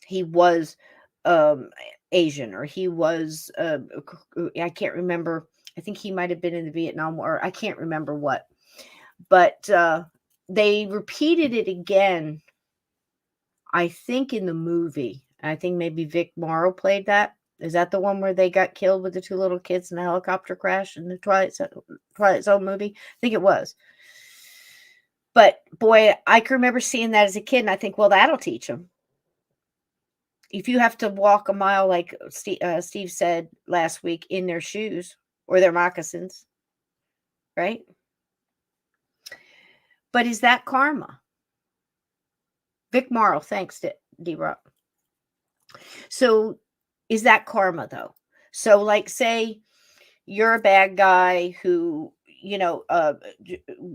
He was Asian, or he was, I can't remember. I think he might have been in the Vietnam War. I can't remember what. But they repeated it again, I think, in the movie. I think maybe Vic Morrow played that. Is that the one where they got killed with the two little kids in the helicopter crash in the Twilight Zone movie? I think it was. But boy, I can remember seeing that as a kid, and I think, well, that'll teach them. If you have to walk a mile, like Steve said last week, in their shoes or their moccasins, right? But is that karma? Vic Morrow, thanks to D-Rock. So is that karma, though? So, like, say you're a bad guy who,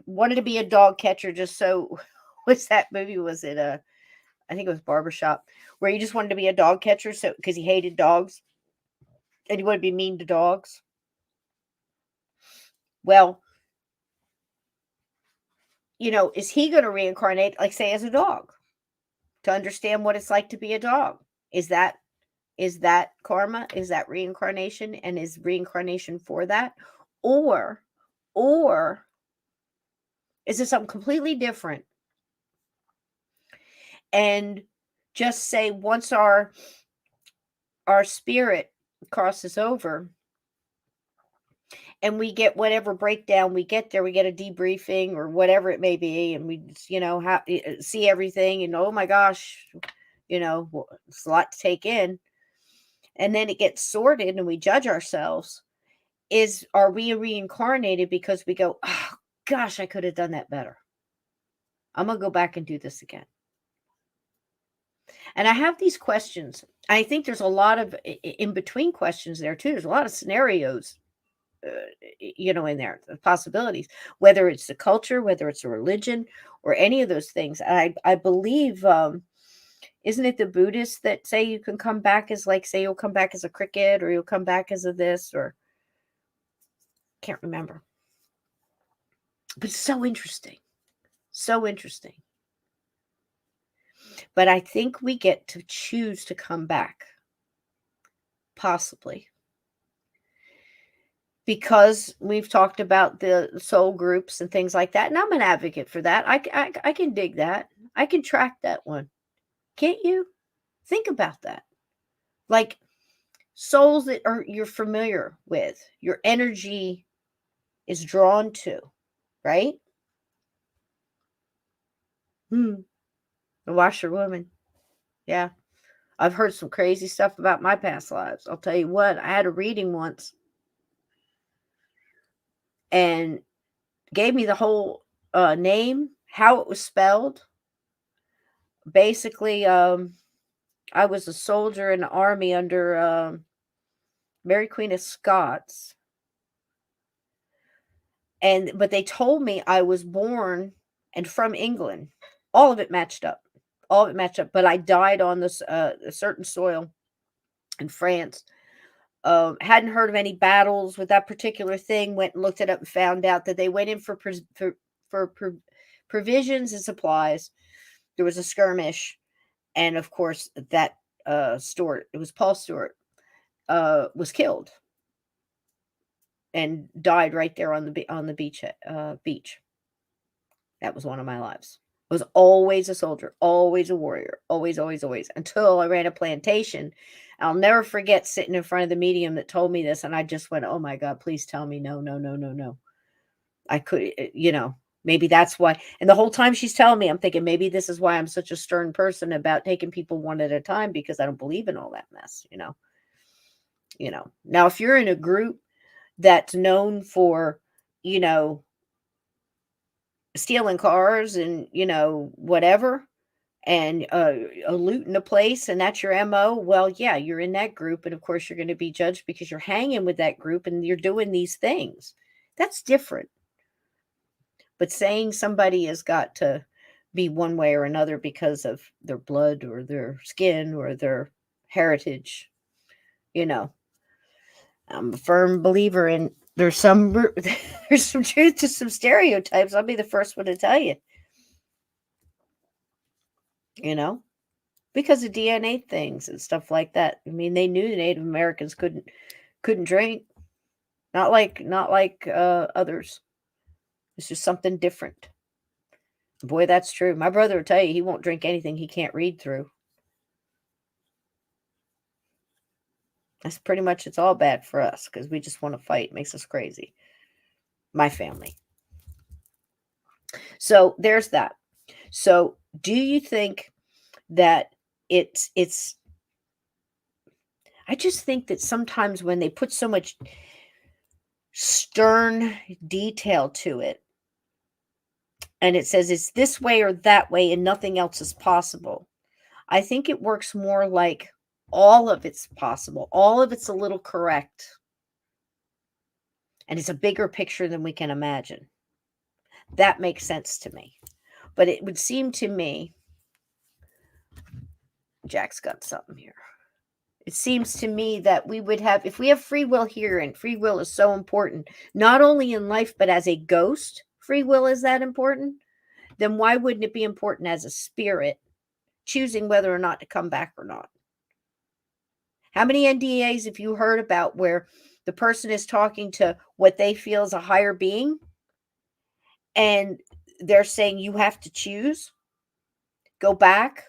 wanted to be a dog catcher just so, what's that movie? Was it I think it was Barbershop, where he just wanted to be a dog catcher so because he hated dogs and he wanted to be mean to dogs. Well, is he going to reincarnate, like, say, as a dog to understand what it's like to be a dog? Is that karma? Is that reincarnation? And is reincarnation for that? Or is it something completely different? And just say once our spirit crosses over and we get whatever breakdown we get there, we get a debriefing or whatever it may be, and we see everything, and oh my gosh, it's a lot to take in. And then it gets sorted and we judge ourselves. Are we reincarnated because we go, oh gosh, I could have done that better. I'm going to go back and do this again. And I have these questions. I think there's a lot of in between questions there too. There's a lot of scenarios, in there, the possibilities, whether it's the culture, whether it's a religion or any of those things. I believe, isn't it the Buddhists that say you can come back as, like, say you'll come back as a cricket, or you'll come back as a this, or can't remember. But it's so interesting. So interesting. But I think we get to choose to come back. Possibly. Because we've talked about the soul groups and things like that. And I'm an advocate for that. I can dig that. I can track that one. Can't you? Think about that. Like souls that you're familiar with, your energy is drawn to, right? The washerwoman. Yeah. I've heard some crazy stuff about my past lives. I'll tell you what, I had a reading once and gave me the whole name, how it was spelled. Basically, I was a soldier in the army under Mary Queen of Scots. But they told me I was born and from England. All of it matched up. But I died on this a certain soil in France. Hadn't heard of any battles with that particular thing. Went and looked it up and found out that they went in for provisions and supplies. There was a skirmish, and of course that Stewart, it was Paul Stewart, was killed and died right there on the beach. That was one of my lives. I was always a soldier, always a warrior, always, until I ran a plantation. I'll never forget sitting in front of the medium that told me this, and I just went, oh my God, please tell me no. I could, maybe that's why. And the whole time she's telling me, I'm thinking maybe this is why I'm such a stern person about taking people one at a time, because I don't believe in all that mess. Now, if you're in a group that's known for, you know, stealing cars and, whatever, and looting a place, and that's your MO, well, yeah, you're in that group. And of course, you're going to be judged because you're hanging with that group and you're doing these things. That's different. But saying somebody has got to be one way or another because of their blood or their skin or their heritage, you know, I'm a firm believer in there's some there's some truth to some stereotypes. I'll be the first one to tell you, you know, because of DNA things and stuff like that. I mean, they knew the Native Americans couldn't drink, not like others. It's just something different. Boy, that's true. My brother will tell you he won't drink anything he can't read through. That's pretty much, it's all bad for us because we just want to fight. It makes us crazy. My family. So there's that. So do you think that it's I just think that sometimes when they put so much stern detail to it, and it says it's this way or that way and nothing else is possible, I think it works more like all of it's possible. All of it's a little correct. And it's a bigger picture than we can imagine. That makes sense to me. But it would seem to me, Jack's got something here. It seems to me that we would have, if we have free will here, and free will is so important, not only in life, but as a ghost, free will is that important, then why wouldn't it be important as a spirit, choosing whether or not to come back or not? How many NDAs have you heard about where the person is talking to what they feel is a higher being, and they're saying you have to choose, go back,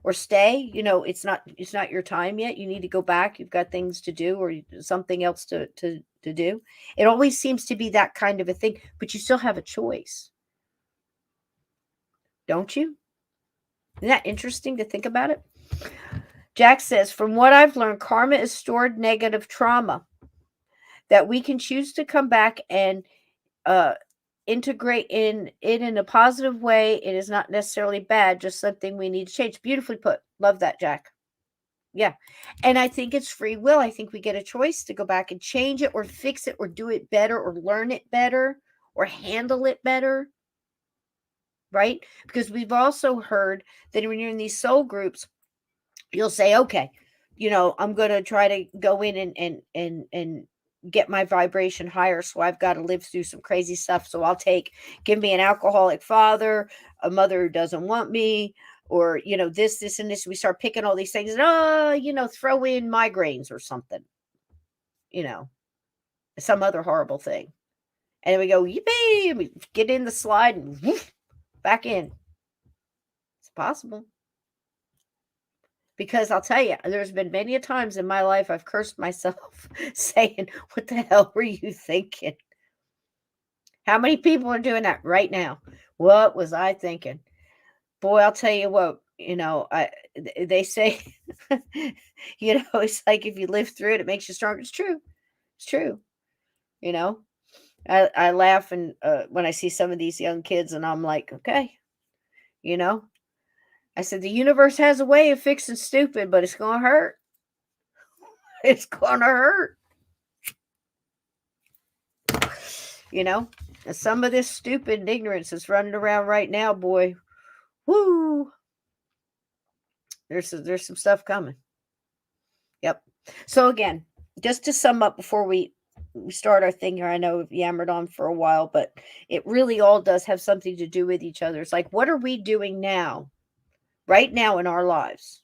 or stay, it's not your time yet. You need to go back. You've got things to do or something else to do. It always seems to be that kind of a thing, but you still have a choice. Don't you? Isn't that interesting to think about it? Jack says, from what I've learned, karma is stored negative trauma that we can choose to come back and integrate in a positive way. It is not necessarily bad, just something we need to change. Beautifully put. Love that, Jack. Yeah. And I think it's free will. I think we get a choice to go back and change it or fix it or do it better or learn it better or handle it better. Right? Because we've also heard that when you're in these soul groups, you'll say, okay, I'm going to try to go in and get my vibration higher. So I've got to live through some crazy stuff. So give me an alcoholic father, a mother who doesn't want me, or, this, and this. We start picking all these things and, throw in migraines or something, some other horrible thing. And then we go, yippee, and we get in the slide and woof, back in. It's possible. Because I'll tell you, there's been many a times in my life I've cursed myself saying, what the hell were you thinking? How many people are doing that right now? What was I thinking? Boy, I'll tell you what, they say, it's like if you live through it, it makes you stronger. It's true. It's true. I laugh and when I see some of these young kids and I'm like, okay, I said, the universe has a way of fixing stupid, but it's going to hurt. It's going to hurt. And some of this stupid and ignorance is running around right now, boy. Woo. There's some stuff coming. Yep. So again, just to sum up before we start our thing here, I know we've yammered on for a while, but it really all does have something to do with each other. It's like, what are we doing now? Right now in our lives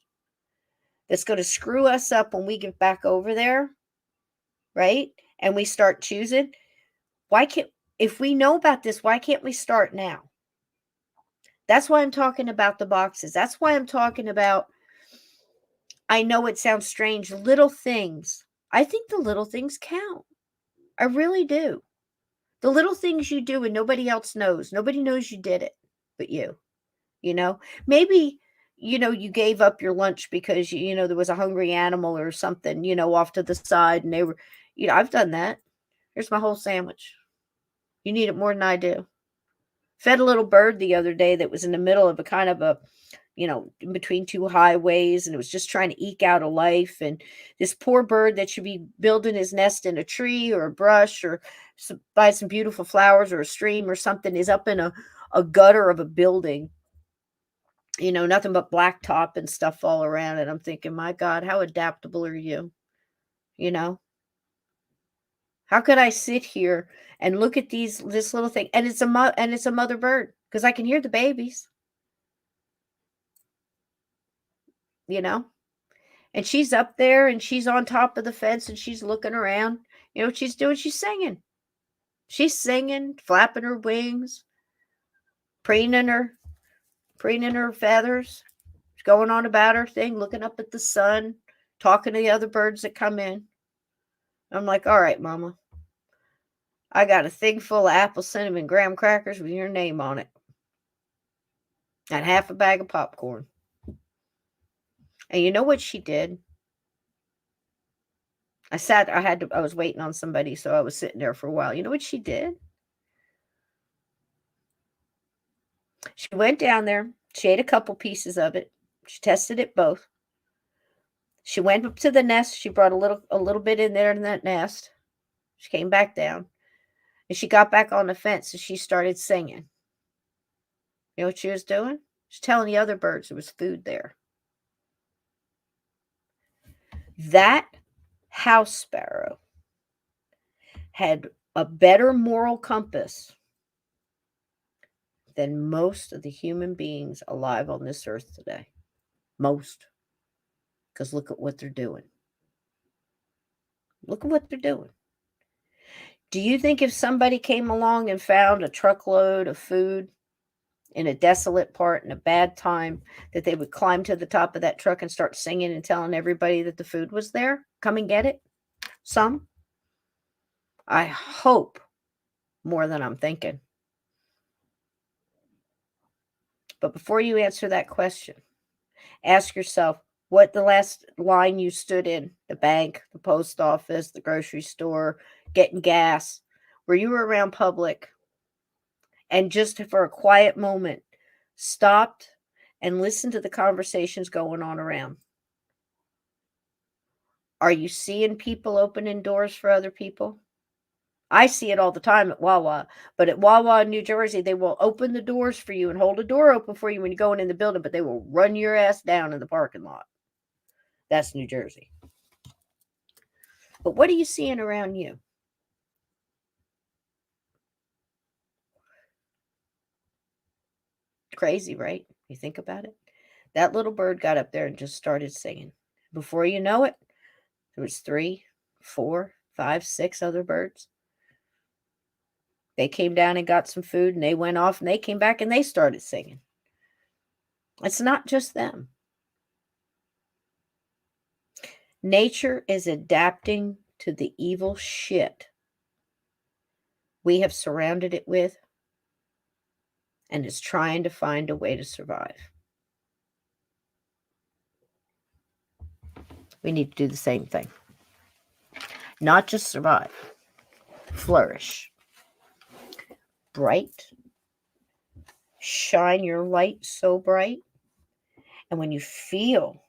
that's going to screw us up when we get back over there, right? And we start choosing. If we know about this, why can't we start now? That's why I'm talking about the boxes. That's why I'm talking about, I know it sounds strange, little things. I think the little things count. I really do. The little things you do and nobody else knows. Nobody knows you did it but you. Maybe, you gave up your lunch because, there was a hungry animal or something, off to the side and they were, I've done that. Here's my whole sandwich. You need it more than I do. Fed a little bird the other day that was in the middle of a kind of a, in between two highways, and it was just trying to eke out a life. And this poor bird that should be building his nest in a tree or a brush or by some beautiful flowers or a stream or something is up in a gutter of a building, nothing but blacktop and stuff all around. And I'm thinking, my God, how adaptable are you? You know, how could I sit here and look at this little thing? And it's a mother bird because I can hear the babies, you know, and she's up there and she's on top of the fence and she's looking around. You know what she's doing? She's singing. She's singing, flapping her wings, preening her feathers, going on about her thing, looking up at the sun, talking to the other birds that come in. I'm like, all right, Mama, I got a thing full of apple cinnamon graham crackers with your name on it and half a bag of popcorn. And you know what she did? I was waiting on somebody, so I was sitting there for a while. You know what she did? She went down there. She ate a couple pieces of it. She tested it both. She went up to the nest. She brought a little bit in there in that nest. She came back down. And she got back on the fence and she started singing. You know what she was doing? She's telling the other birds there was food there. That house sparrow had a better moral compass than most of the human beings alive on this earth today. Most. Because look at what they're doing. Look at what they're doing. Do you think if somebody came along and found a truckload of food in a desolate part in a bad time, that they would climb to the top of that truck and start singing and telling everybody that the food was there? Come and get it? Some? I hope more than I'm thinking. But before you answer that question, ask yourself what the last line you stood in, the bank, the post office, the grocery store, getting gas, where you were around public and just for a quiet moment stopped and listened to the conversations going on around. Are you seeing people opening doors for other people? I see it all the time at Wawa, but at Wawa in New Jersey, they will open the doors for you and hold a door open for you when you're going in the building, but they will run your ass down in the parking lot. That's New Jersey. But what are you seeing around you? Crazy, right? You think about it. That little bird got up there and just started singing. Before you know it, there was 3, 4, 5, 6 other birds. They came down and got some food and they went off and they came back and they started singing. It's not just them. Nature is adapting to the evil shit we have surrounded it with and is trying to find a way to survive. We need to do the same thing. Not just survive, flourish. Bright. Shine your light so bright. And when you feel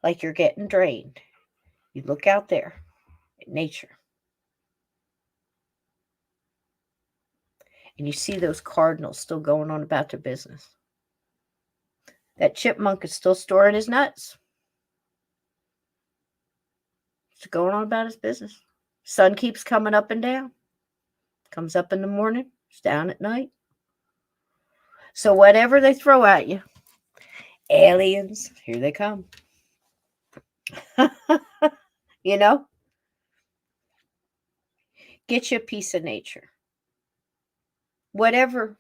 like you're getting drained, you look out there at nature. And you see those cardinals still going on about their business. That chipmunk is still storing his nuts. He's going on about his business. Sun keeps coming up and down. Comes up in the morning, it's down at night. So whatever they throw at you, aliens, here they come. You know? Get you a piece of nature. Whatever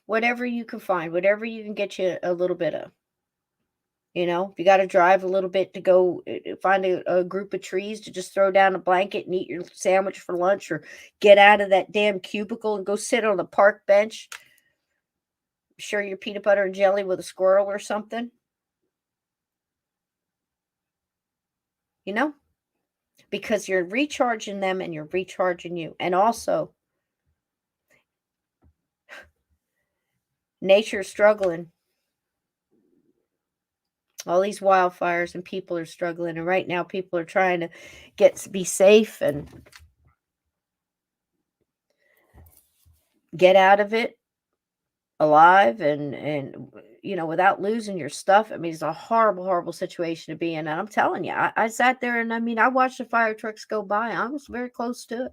you can find, whatever you can get you a little bit of. If you got to drive a little bit to go find a group of trees to just throw down a blanket and eat your sandwich for lunch, or get out of that damn cubicle and go sit on a park bench, share your peanut butter and jelly with a squirrel or something, because you're recharging them and you're recharging you. And also, nature's struggling. All these wildfires, and people are struggling. And right now people are trying to be safe and get out of it alive, and without losing your stuff. I mean, it's a horrible, horrible situation to be in. And I'm telling you, I sat there and I watched the fire trucks go by. I was very close to it.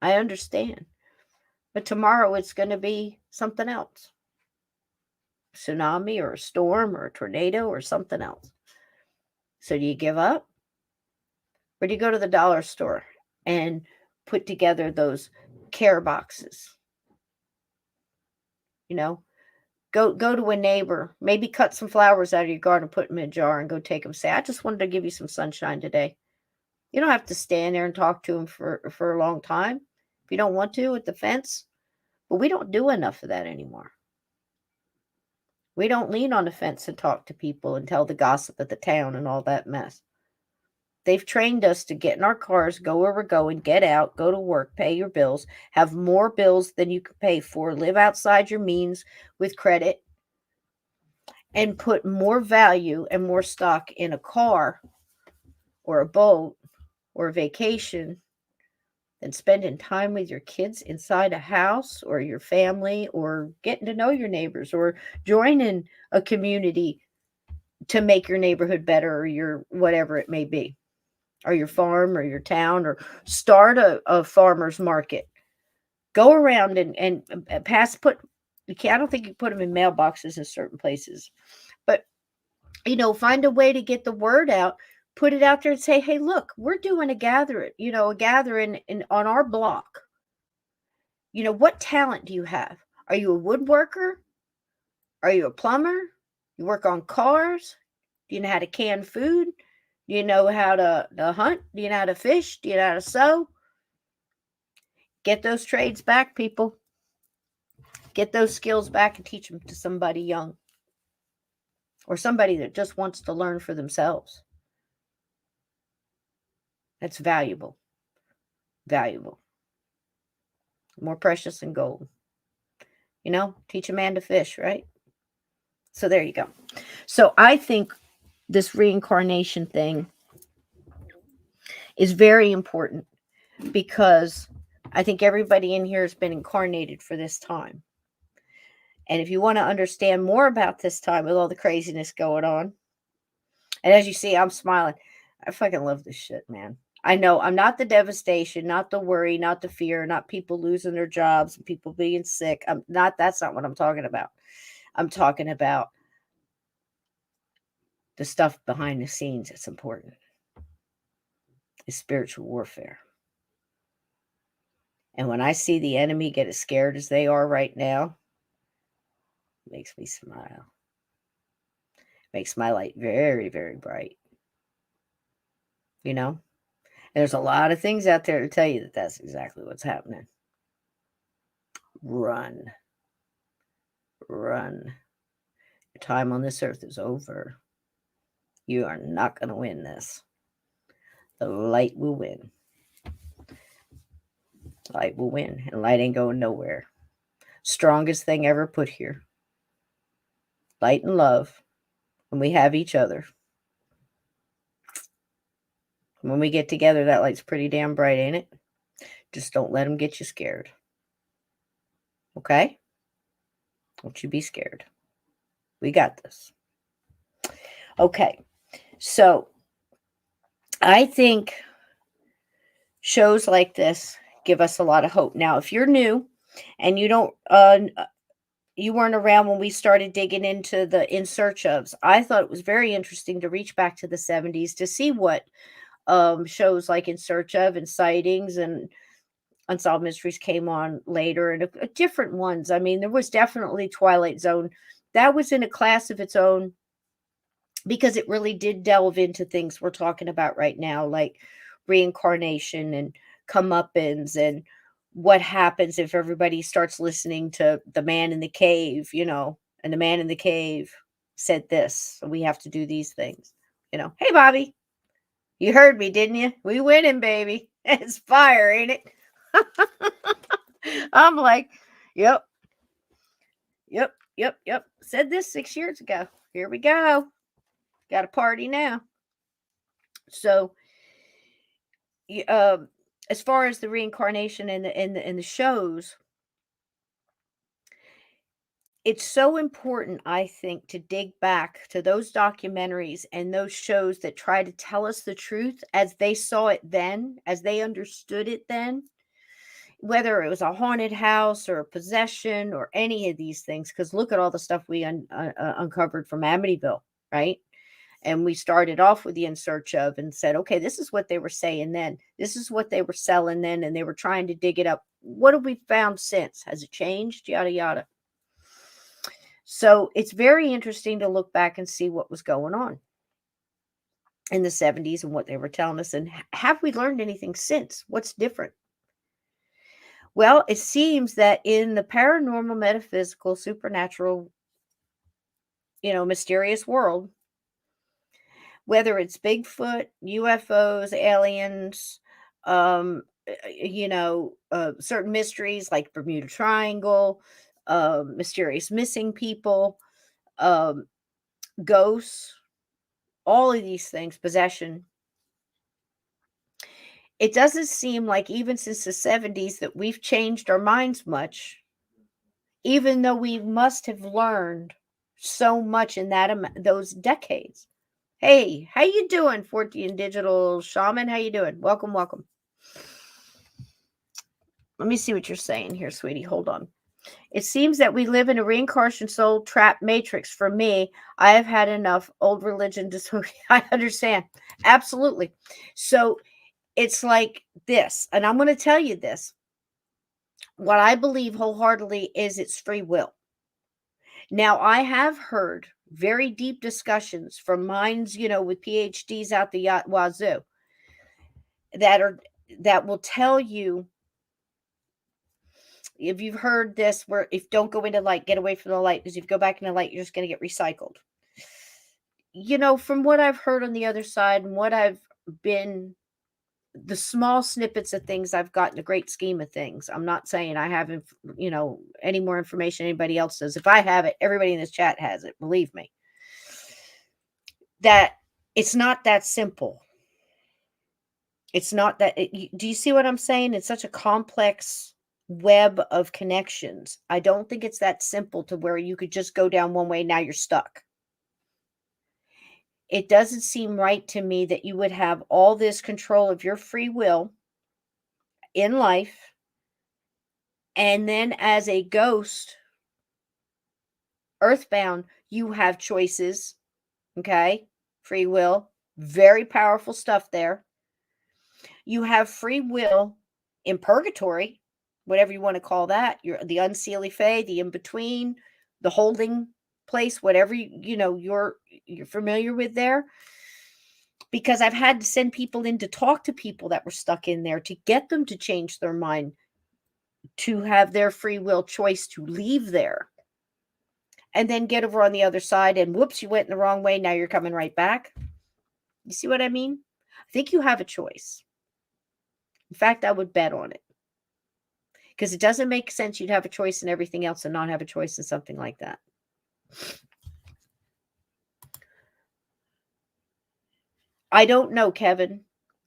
I understand. But tomorrow it's going to be something else. Tsunami or a storm or a tornado or something else. So do you give up? Or do you go to the dollar store and put together those care boxes? Go to a neighbor, maybe cut some flowers out of your garden, put them in a jar, and go take them. Say, I just wanted to give you some sunshine today. You don't have to stand there and talk to them for a long time if you don't want to at the fence. But we don't do enough of that anymore. We don't lean on the fence and talk to people and tell the gossip of the town and all that mess. They've trained us to get in our cars, go where we're going, get out, go to work, pay your bills, have more bills than you can pay for, live outside your means with credit, and put more value and more stock in a car or a boat or a vacation than spending time with your kids inside a house, or your family, or getting to know your neighbors, or joining a community to make your neighborhood better, or your whatever it may be, or your farm or your town, or start a farmer's market. Go around and I don't think you put them in mailboxes in certain places, but find a way to get the word out. Put it out there and say, hey, look, we're doing a gathering on our block. What talent do you have? Are you a woodworker? Are you a plumber? You work on cars? Do you know how to can food? Do you know how to hunt? Do you know how to fish? Do you know how to sew? Get those trades back, people. Get those skills back and teach them to somebody young, or somebody that just wants to learn for themselves. That's valuable. Valuable. More precious than gold. Teach a man to fish, right? So there you go. So I think this reincarnation thing is very important, because I think everybody in here has been incarnated for this time. And if you want to understand more about this time with all the craziness going on, and as you see, I'm smiling. I fucking love this shit, man. I know I'm not the devastation, not the worry, not the fear, not people losing their jobs and people being sick. That's not what I'm talking about. I'm talking about the stuff behind the scenes that's important. Is spiritual warfare. And when I see the enemy get as scared as they are right now, it makes me smile. It makes my light very, very bright. And there's a lot of things out there to tell you that that's exactly what's happening. Run. Run. Your time on this earth is over. You are not going to win this. The light will win. Light will win. And light ain't going nowhere. Strongest thing ever put here. Light and love. When we have each other. When we get together, that light's pretty damn bright, ain't it? Just don't let them get you scared. Okay? Don't you be scared. We got this. Okay. So, I think shows like this give us a lot of hope. Now, if you're new and you don't, you weren't around when we started digging into the In Search Ofs, I thought it was very interesting to reach back to the 70s to see what shows like In Search Of and Sightings and Unsolved Mysteries came on later, and different ones. I mean, there was definitely Twilight Zone that was in a class of its own, because it really did delve into things we're talking about right now, like reincarnation and comeuppance, and what happens if everybody starts listening to the man in the cave, and the man in the cave said this, so we have to do these things. Hey, Bobby, you heard me, didn't you? We winning, baby. It's fire, ain't it? I'm like, yep, yep, yep, yep. Said this 6 years ago. Here we go. Got a party now. So, as far as the reincarnation and the shows, it's so important, I think, to dig back to those documentaries and those shows that try to tell us the truth as they saw it then, as they understood it then, whether it was a haunted house or a possession or any of these things. Because look at all the stuff we uncovered from Amityville, right? And we started off with the In Search Of and said, okay, this is what they were saying then. This is what they were selling then. And they were trying to dig it up. What have we found since? Has it changed? Yada, yada. So it's very interesting to look back and see what was going on in the 70s and what they were telling us. And have we learned anything since? What's different? Well, it seems that in the paranormal, metaphysical, supernatural, mysterious world, whether it's Bigfoot, UFOs, aliens, certain mysteries like Bermuda Triangle, mysterious missing people, ghosts, all of these things, possession. It doesn't seem like even since the 70s that we've changed our minds much, even though we must have learned so much in those decades. Hey, how you doing, 14 Digital Shaman? How you doing? Welcome, welcome. Let me see what you're saying here, sweetie. Hold on. It seems that we live in a reincarnation soul trap matrix. For me, I have had enough old religion. I understand. Absolutely. So it's like this, and I'm going to tell you this. What I believe wholeheartedly is it's free will. Now, I have heard very deep discussions from minds, with PhDs out the wazoo that will tell you, if you've heard this, where if don't go into light, get away from the light, because if you go back into light, you're just going to get recycled. From what I've heard on the other side and what I've been, the small snippets of things I've got in the great scheme of things. I'm not saying I have, any more information anybody else does. If I have it, everybody in this chat has it. Believe me. That it's not that simple. It's not that. Do you see what I'm saying? It's such a complex web of connections. I don't think it's that simple to where you could just go down one way. Now you're stuck. It doesn't seem right to me that you would have all this control of your free will in life. And then as a ghost, earthbound, you have choices. Okay. Free will, very powerful stuff there. You have free will in purgatory, whatever you want to call that. You're the unseelie fae, the in-between, the holding place, whatever you're familiar with there. Because I've had to send people in to talk to people that were stuck in there to get them to change their mind, to have their free will choice to leave there. And then get over on the other side and whoops, you went in the wrong way. Now you're coming right back. You see what I mean? I think you have a choice. In fact, I would bet on it. Because it doesn't make sense you'd have a choice in everything else and not have a choice in something like that. I don't know, Kevin.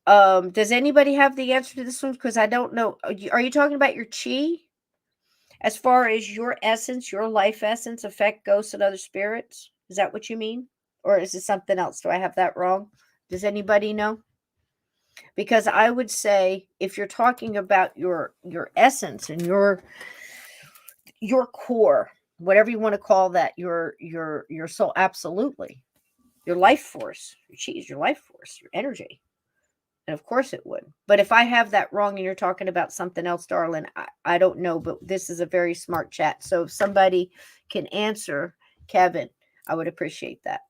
Does anybody have the answer to this one? Because I don't know. Are you talking about your chi? As far as your essence, your life essence affect ghosts and other spirits? Is that what you mean? Or is it something else? Do I have that wrong? Does anybody know? Because I would say if you're talking about your essence and your core, whatever you want to call that, your soul, absolutely. Your life force, your chi is your life force, your energy. And of course it would. But if I have that wrong and you're talking about something else, darling, I don't know. But this is a very smart chat. So if somebody can answer, Kevin, I would appreciate that.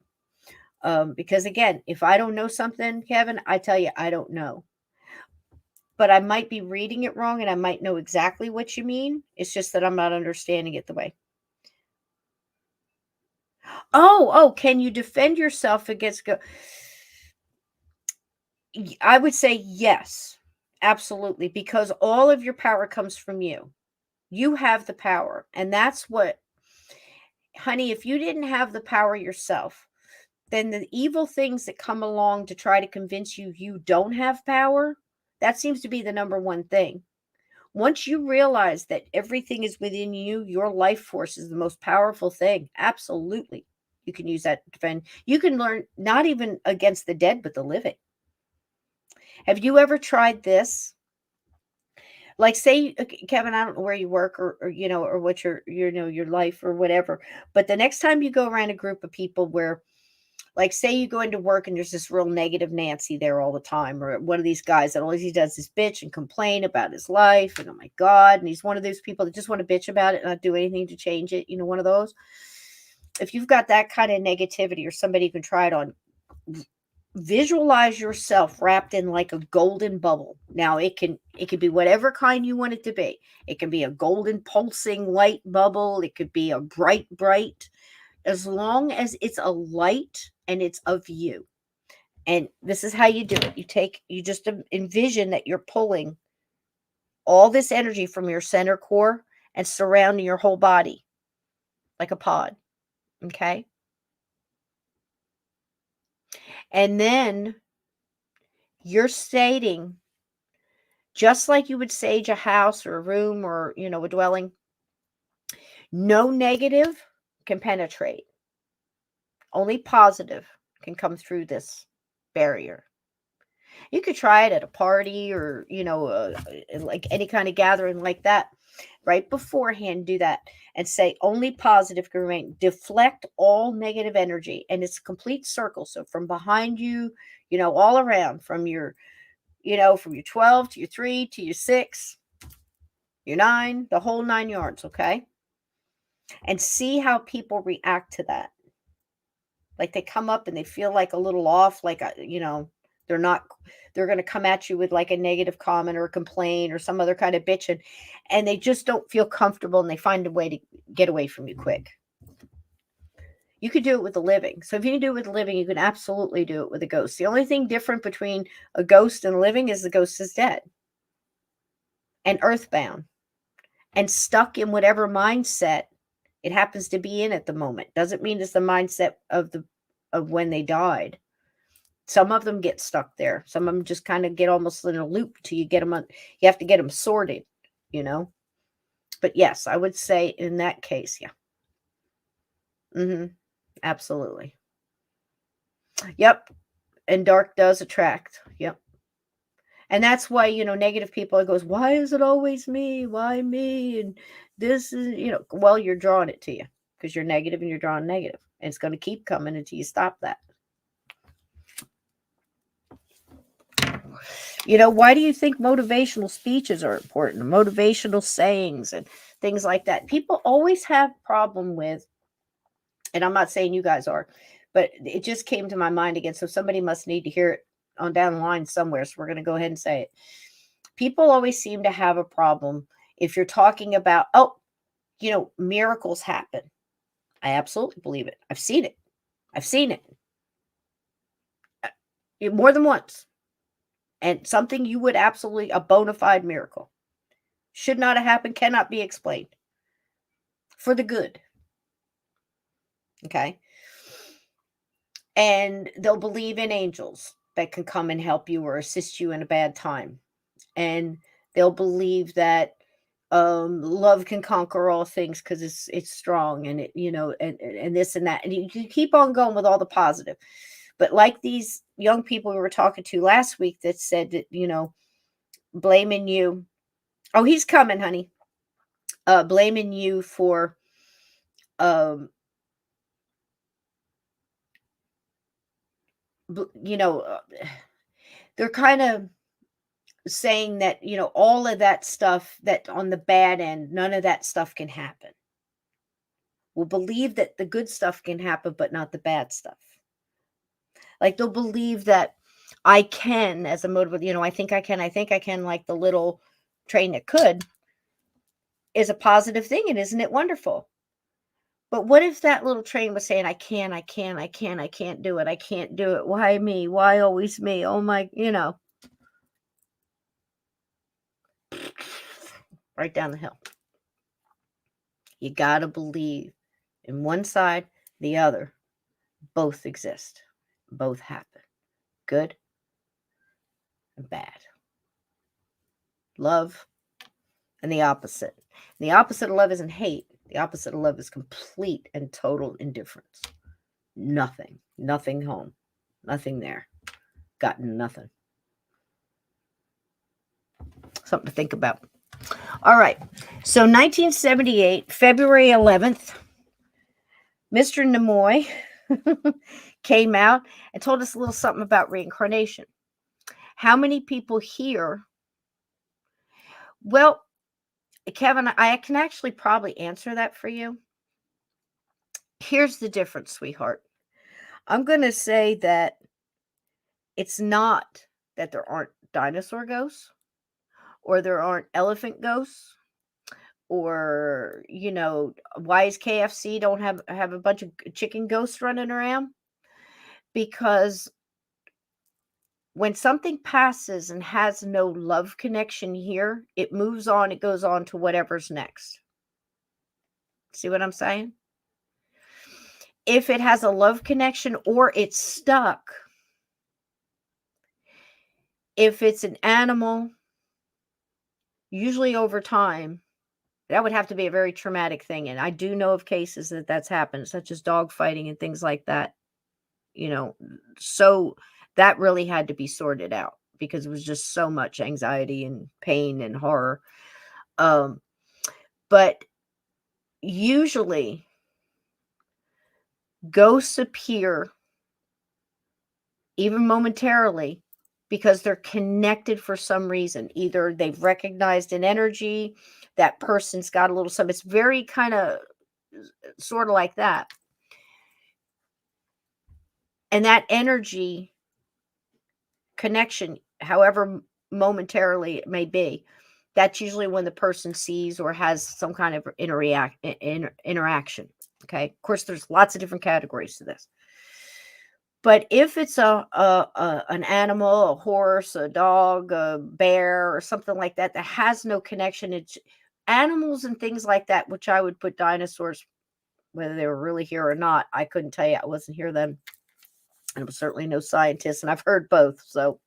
Because again, if I don't know something, Kevin, I tell you, I don't know. But I might be reading it wrong and I might know exactly what you mean. It's just that I'm not understanding it the way. Oh, can you defend yourself against I would say yes. Absolutely, because all of your power comes from you. You have the power, and that's what honey, if you didn't have the power yourself, then the evil things that come along to try to convince you you don't have power, that seems to be the number one thing. Once you realize that everything is within you, your life force is the most powerful thing. Absolutely. You can use that to defend. You can learn not even against the dead, but the living. Have you ever tried this? Like say, Kevin, I don't know where you work or what your life or whatever, but the next time you go around a group of people where, like, say you go into work and there's this real negative Nancy there all the time, or one of these guys that all he does is bitch and complain about his life, and oh my God, and he's one of those people that just want to bitch about it and not do anything to change it, one of those. If you've got that kind of negativity or somebody you can try it on, visualize yourself wrapped in like a golden bubble. Now it can be whatever kind you want it to be. It can be a golden pulsing light bubble. It could be a bright, as long as it's a light and it's of you. And this is how you do it. You just envision that you're pulling all this energy from your center core and surrounding your whole body like a pod. Okay. And then you're stating, just like you would sage a house or a room or, a dwelling, no negative can penetrate. Only positive can come through this barrier. You could try it at a party or, like any kind of gathering like that. Right beforehand, do that and say only positive can remain. Deflect all negative energy. And it's a complete circle. So from behind you, all around, from your 12 to your 3 to your 6, your 9, the whole 9 yards, okay? And see how people react to that. Like they come up and they feel like a little off, like, they're not, they're going to come at you with like a negative comment or a complaint or some other kind of bitching, and they just don't feel comfortable and they find a way to get away from you quick. You could do it with the living. So if you can do it with the living, you can absolutely do it with a ghost. The only thing different between a ghost and a living is the ghost is dead and earthbound and stuck in whatever mindset it happens to be in at the moment. Doesn't mean it's the mindset of when they died. Some of them get stuck there. Some of them just kind of get almost in a loop till you get them on. You have to get them sorted, But yes, I would say in that case, yeah. Absolutely. Yep. And dark does attract. Yep. And that's why, negative people, it goes, why is it always me? Why me? And this is, well, you're drawing it to you because you're negative and you're drawing negative. And it's going to keep coming until you stop that. Why do you think motivational speeches are important? Motivational sayings and things like that. People always have problem with, and I'm not saying you guys are, but it just came to my mind again. So somebody must need to hear it on down the line somewhere. So we're going to go ahead and say it. People always seem to have a problem if you're talking about, miracles happen. I absolutely believe it. I've seen it. More than once. And something you would absolutely, a bona fide miracle. Should not have happened, cannot be explained. For the good. Okay? And they'll believe in angels that can come and help you or assist you in a bad time. And they'll believe that love can conquer all things because it's strong and it, and this and that. And you keep on going with all the positive. But like these young people we were talking to last week that said that, blaming you. Oh, he's coming, honey. Blaming you for they're kind of saying that, all of that stuff that on the bad end, none of that stuff can happen. will believe that the good stuff can happen, but not the bad stuff. Like they'll believe that I can, as a motive, I think I can, like the little train that could, is a positive thing. And isn't it wonderful? But what if that little train was saying, I can't do it. I can't do it. Why me? Why always me? Oh my, right down the hill. You got to believe in one side, the other. Both exist. Both happen. Good and bad. Love and the opposite. The opposite of love isn't hate. The opposite of love is complete and total indifference. Nothing. Nothing home. Nothing there. Got nothing. Something to think about. All right. So 1978, February 11th, Mr. Nimoy came out and told us a little something about reincarnation. How many people here? Well, Kevin, I can actually probably answer that for you. Here's the difference, sweetheart. I'm going to say that it's not that there aren't dinosaur ghosts or there aren't elephant ghosts or, why is KFC don't have a bunch of chicken ghosts running around? Because when something passes and has no love connection here, it moves on, it goes on to whatever's next. See what I'm saying? If it has a love connection or it's stuck, if it's an animal, usually over time, that would have to be a very traumatic thing. And I do know of cases that's happened, such as dog fighting and things like that. So that really had to be sorted out because it was just so much anxiety and pain and horror. But usually ghosts appear even momentarily because they're connected for some reason. Either they've recognized an energy, that person's got a little something. It's very kind of sort of like that. And that energy connection, however momentarily it may be, that's usually when the person sees or has some kind of interaction. Okay. Of course, there's lots of different categories to this. But if it's an animal, a horse, a dog, a bear, or something like that that has no connection, it's animals and things like that, which I would put dinosaurs, whether they were really here or not, I couldn't tell you. I wasn't here then. And I was certainly no scientist, and I've heard both. So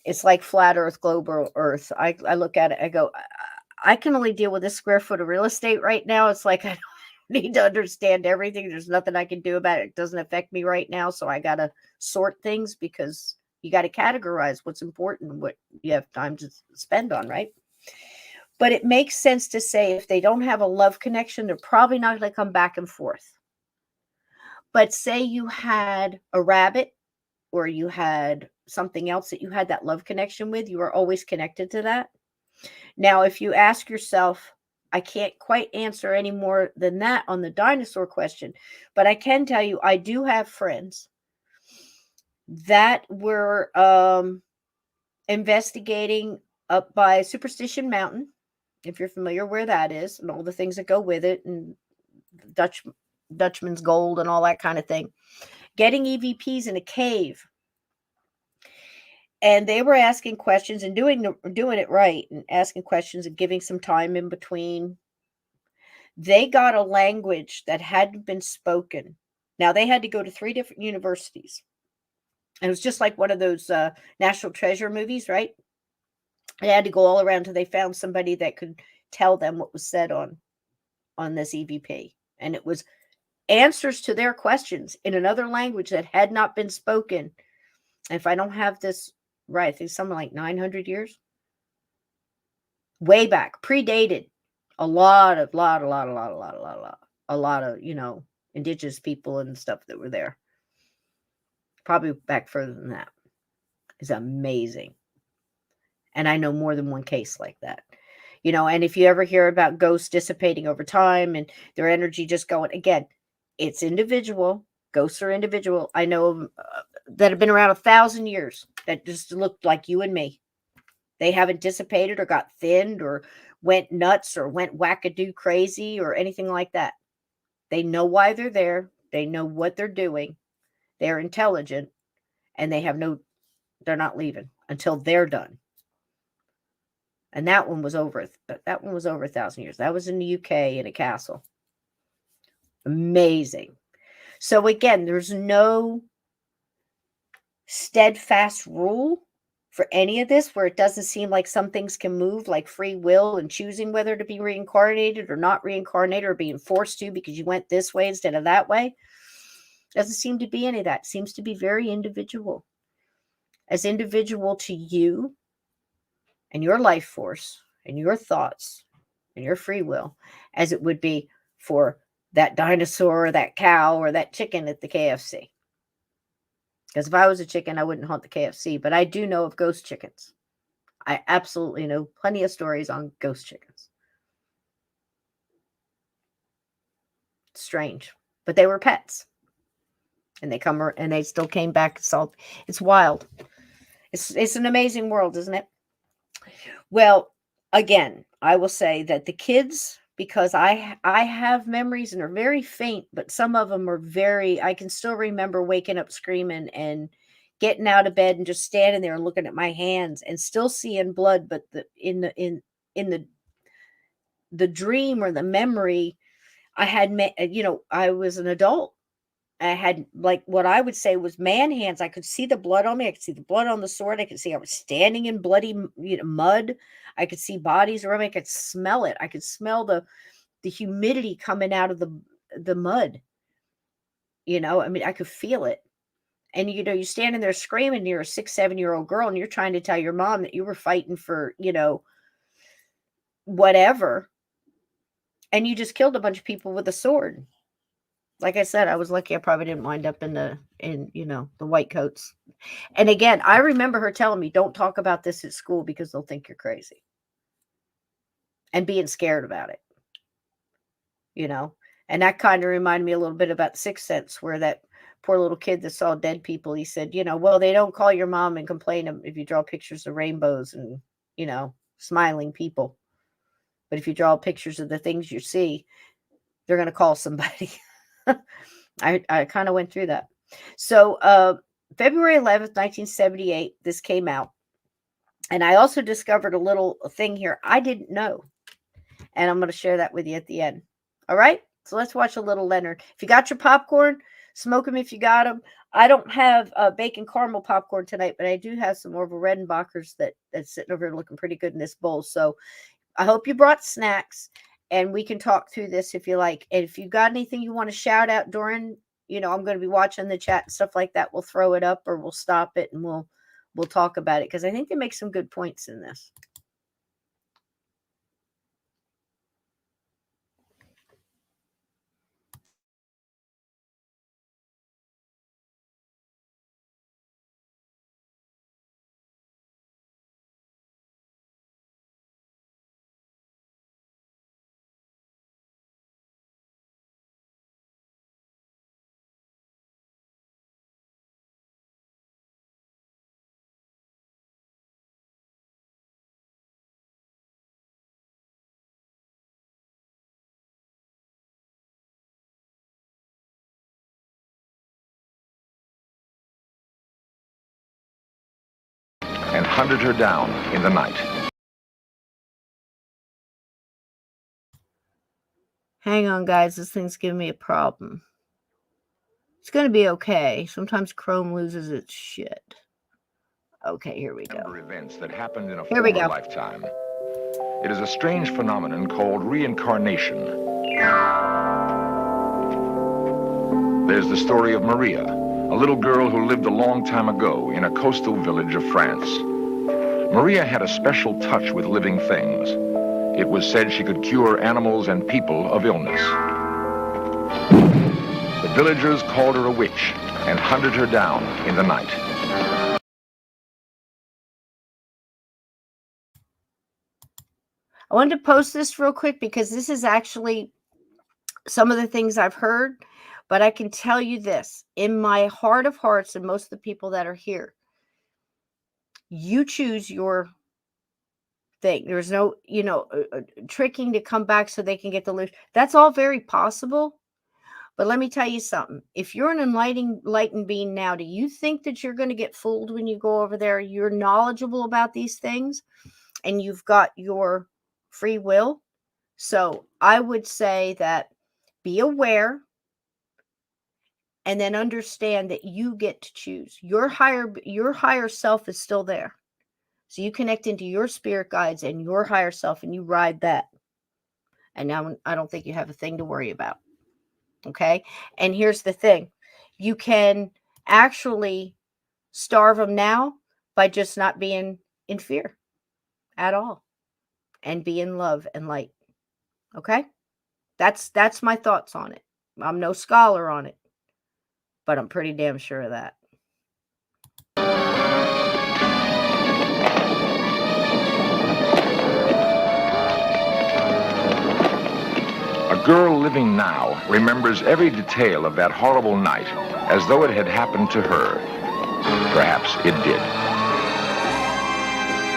it's like flat earth, global earth. I look at it, I go, I can only deal with this square foot of real estate right now. It's like I don't need to understand everything. There's nothing I can do about it. It doesn't affect me right now. So I got to sort things because you got to categorize what's important and what you have time to spend on, right? But it makes sense to say if they don't have a love connection, they're probably not going to come back and forth. But say you had a rabbit or you had something else that you had that love connection with, you are always connected to that. Now, if you ask yourself, I can't quite answer any more than that on the dinosaur question, but I can tell you I do have friends that were investigating up by Superstition Mountain, if you're familiar where that is, and all the things that go with it, and Dutchman's Gold and all that kind of thing, getting EVPs in a cave. And they were asking questions and doing it right and asking questions and giving some time in between. They got a language that hadn't been spoken. Now, they had to go to 3 different universities. And it was just like one of those National Treasure movies, right? They had to go all around until they found somebody that could tell them what was said on this EVP. And it was answers to their questions in another language that had not been spoken. And if I don't have this right, I think something like 900 years. Way back, predated a lot of, indigenous people and stuff that were there. Probably back further than that. It's amazing. And I know more than one case like that. And if you ever hear about ghosts dissipating over time and their energy just going, again, it's individual. Ghosts are individual. I know that have been around 1,000 years that just looked like you and me. They haven't dissipated or got thinned or went nuts or went wackadoo crazy or anything like that. They know why they're there. They know what they're doing. They're intelligent, and they're not leaving until they're done. And that one was over 1,000 years. That was in the UK in a castle. Amazing. So again, there's no steadfast rule for any of this, where it doesn't seem like some things can move, like free will and choosing whether to be reincarnated or not reincarnated, or being forced to because you went this way instead of that way. Doesn't seem to be any of that. It seems to be very individual. As individual to you and your life force and your thoughts and your free will as it would be for that dinosaur or that cow or that chicken at the KFC. Because if I was a chicken, I wouldn't haunt the KFC, but I do know of ghost chickens. I absolutely know plenty of stories on ghost chickens. Strange, but they were pets, and they still came back. It's wild. It's an amazing world, isn't it? Well, again, I will say that the kids, because I have memories and are very faint, but some of them are I can still remember waking up screaming and getting out of bed and just standing there and looking at my hands and still seeing blood, but in the dream or the memory, I had I was an adult. I had like what I would say was man hands. I could see the blood on me. I could see the blood on the sword. I could see I was standing in bloody mud. I could see bodies around me. I could smell it. I could smell the humidity coming out of the mud. I mean, I could feel it. And you're standing there screaming. You're a 6-7-year-old girl, and you're trying to tell your mom that you were fighting for whatever, and you just killed a bunch of people with a sword. Like I said, I was lucky I probably didn't wind up in the white coats. And again, I remember her telling me, don't talk about this at school because they'll think you're crazy. And being scared about it. And that kind of reminded me a little bit about Sixth Sense, where that poor little kid that saw dead people, he said, well, they don't call your mom and complain if you draw pictures of rainbows and, smiling people. But if you draw pictures of the things you see, they're going to call somebody. I kind of went through that. So February 11th, 1978, this came out. And I also discovered a little thing here I didn't know. And I'm going to share that with you at the end. All right? So let's watch a little Lenard. If you got your popcorn, smoke them if you got them. I don't have bacon caramel popcorn tonight, but I do have some Orville Redenbachers that's sitting over here looking pretty good in this bowl. So I hope you brought snacks. And we can talk through this if you like. And if you got anything you want to shout out during, I'm going to be watching the chat and stuff like that. We'll throw it up or we'll stop it and we'll talk about it, because I think they make some good points in this. And hunted her down in the night. Hang on, guys. This thing's giving me a problem. It's going to be okay. Sometimes Chrome loses its shit. Okay, here we go. Events that happened in a former lifetime. It is a strange phenomenon called reincarnation. There's the story of Maria, a little girl who lived a long time ago in a coastal village of France. Maria had a special touch with living things. It was said she could cure animals and people of illness. The villagers called her a witch and hunted her down in the night. I wanted to post this real quick because this is actually some of the things I've heard, but I can tell you this in my heart of hearts, and most of the people that are here, you choose your thing. There's no, tricking to come back so they can get the loot. That's all very possible. But let me tell you something. If you're an enlightened being now, do you think that you're going to get fooled when you go over there? You're knowledgeable about these things and you've got your free will. So I would say that be aware and then understand that you get to choose. Your higher self is still there. So you connect into your spirit guides and your higher self and you ride that. And now I don't think you have a thing to worry about. Okay. And here's the thing. You can actually starve them now by just not being in fear at all and be in love and light. Okay. That's my thoughts on it. I'm no scholar on it, but I'm pretty damn sure of that. A girl living now remembers every detail of that horrible night as though it had happened to her. Perhaps it did.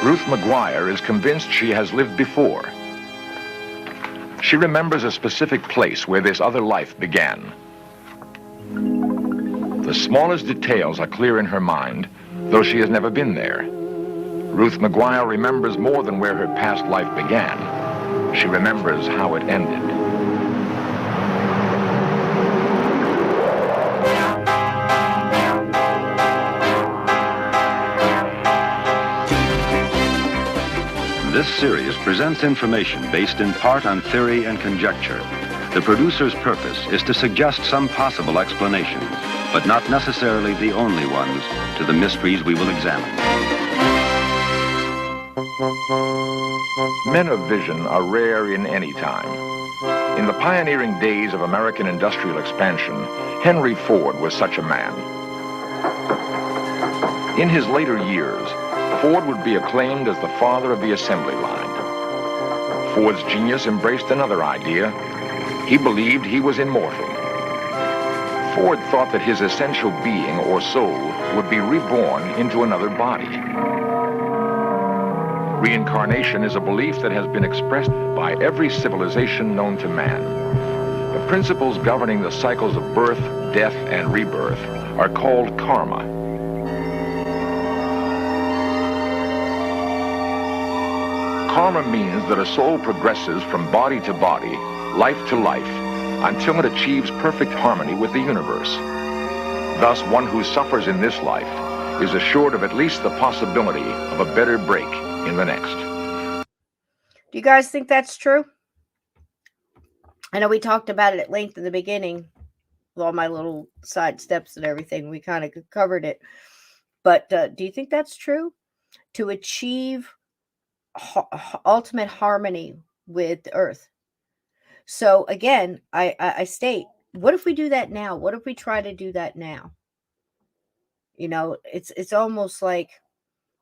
Ruth McGuire is convinced she has lived before. She remembers a specific place where this other life began. The smallest details are clear in her mind, though she has never been there. Ruth McGuire remembers more than where her past life began. She remembers how it ended. This series presents information based in part on theory and conjecture. The producer's purpose is to suggest some possible explanations, but not necessarily the only ones, to the mysteries we will examine. Men of vision are rare in any time. In the pioneering days of American industrial expansion, Henry Ford was such a man. In his later years, Ford would be acclaimed as the father of the assembly line. Ford's genius embraced another idea. He believed he was immortal. Ford thought that his essential being or soul would be reborn into another body. Reincarnation is a belief that has been expressed by every civilization known to man. The principles governing the cycles of birth, death, and rebirth are called karma. Karma means that a soul progresses from body to body, life to life, until it achieves perfect harmony with the universe. Thus, one who suffers in this life is assured of at least the possibility of a better break in the next. Do you guys think that's true? I know we talked about it at length in the beginning with all my little side steps and everything. We kind of covered it. But do you think that's true? To achieve ultimate harmony with the earth. So again, I state, what if we do that now? What if we try to do that now? It's almost like,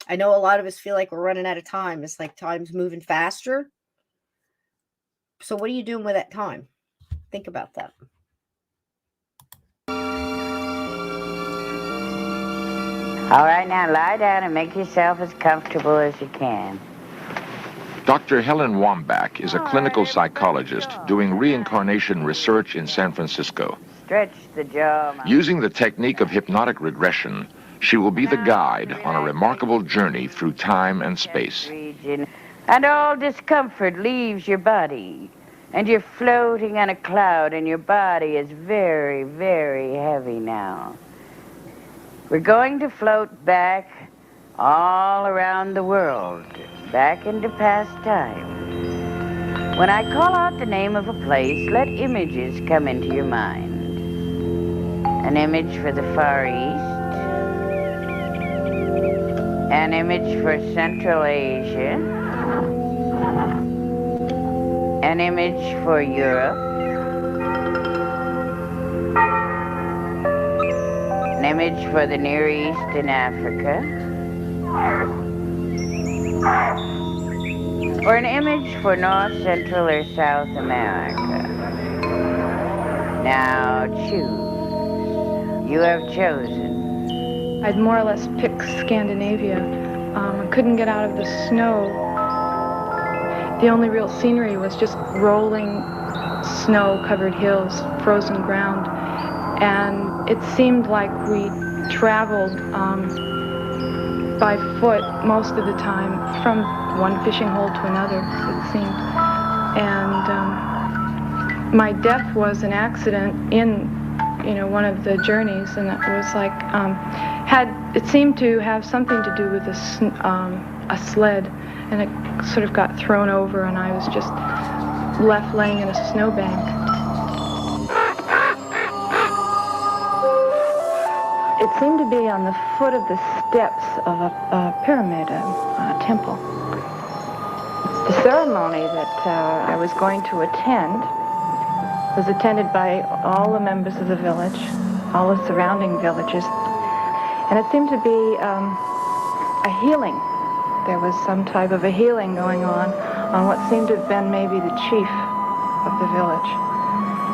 I know a lot of us feel like we're running out of time. It's like time's moving faster. So what are you doing with that time? Think about that. All right, now lie down and make yourself as comfortable as you can. Dr. Helen Wambach is a clinical psychologist doing reincarnation research in San Francisco. Stretch the jaw. Using the technique of hypnotic regression, she will be the guide on a remarkable journey through time and space. And all discomfort leaves your body. And you're floating on a cloud, and your body is very, very heavy now. We're going to float back all around the world, back into past time. When I call out the name of a place, let images come into your mind. An image for the Far East, an image for Central Asia, an image for Europe, an image for the Near East and Africa, or an image for North, Central, or South America? Now choose. You have chosen. I'd more or less picked Scandinavia. I couldn't get out of the snow. The only real scenery was just rolling snow-covered hills, frozen ground. And it seemed like we traveled by foot most of the time from one fishing hole to another, it seemed. And my death was an accident in, one of the journeys, and it was like, it seemed to have something to do with a sled, and it sort of got thrown over, and I was just left laying in a snowbank. It seemed to be on the foot of the steps of a pyramid, a temple. The ceremony that I was going to attend was attended by all the members of the village, all the surrounding villages, and it seemed to be a healing. There was some type of a healing going on what seemed to have been maybe the chief of the village.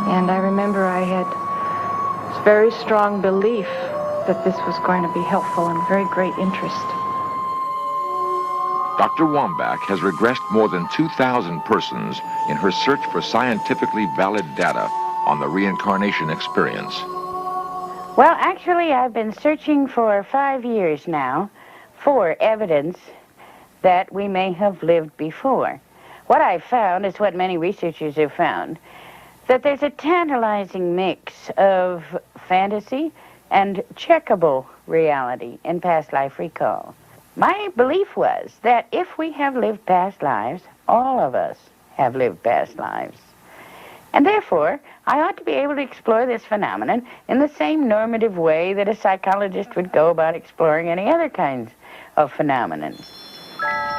And I remember I had very strong belief that this was going to be helpful and very great interest. Dr. Wambach has regressed more than 2,000 persons in her search for scientifically valid data on the reincarnation experience. Well, actually, I've been searching for 5 years now for evidence that we may have lived before. What I found is what many researchers have found, that there's a tantalizing mix of fantasy and checkable reality in past life recall. My belief was that if we have lived past lives, all of us have lived past lives. And therefore, I ought to be able to explore this phenomenon in the same normative way that a psychologist would go about exploring any other kinds of phenomenon.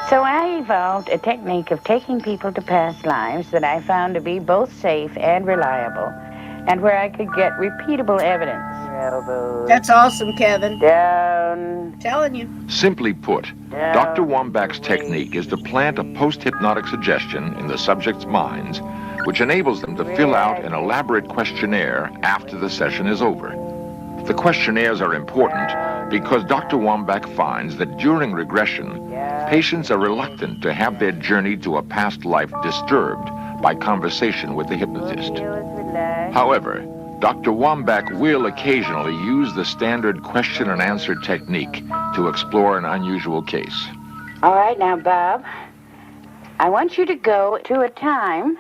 So I evolved a technique of taking people to past lives that I found to be both safe and reliable, and where I could get repeatable evidence. Elbows. That's awesome, Kevin. Down. Telling you. Simply put, Dr. Wambach's technique is to plant a post-hypnotic suggestion in the subject's minds, which enables them to fill out an elaborate questionnaire after the session is over. The questionnaires are important because Dr. Wambach finds that during regression, patients are reluctant to have their journey to a past life disturbed by conversation with the hypnotist. However, Dr. Wambach will occasionally use the standard question and answer technique to explore an unusual case. All right, now, Bob, I want you to go to a time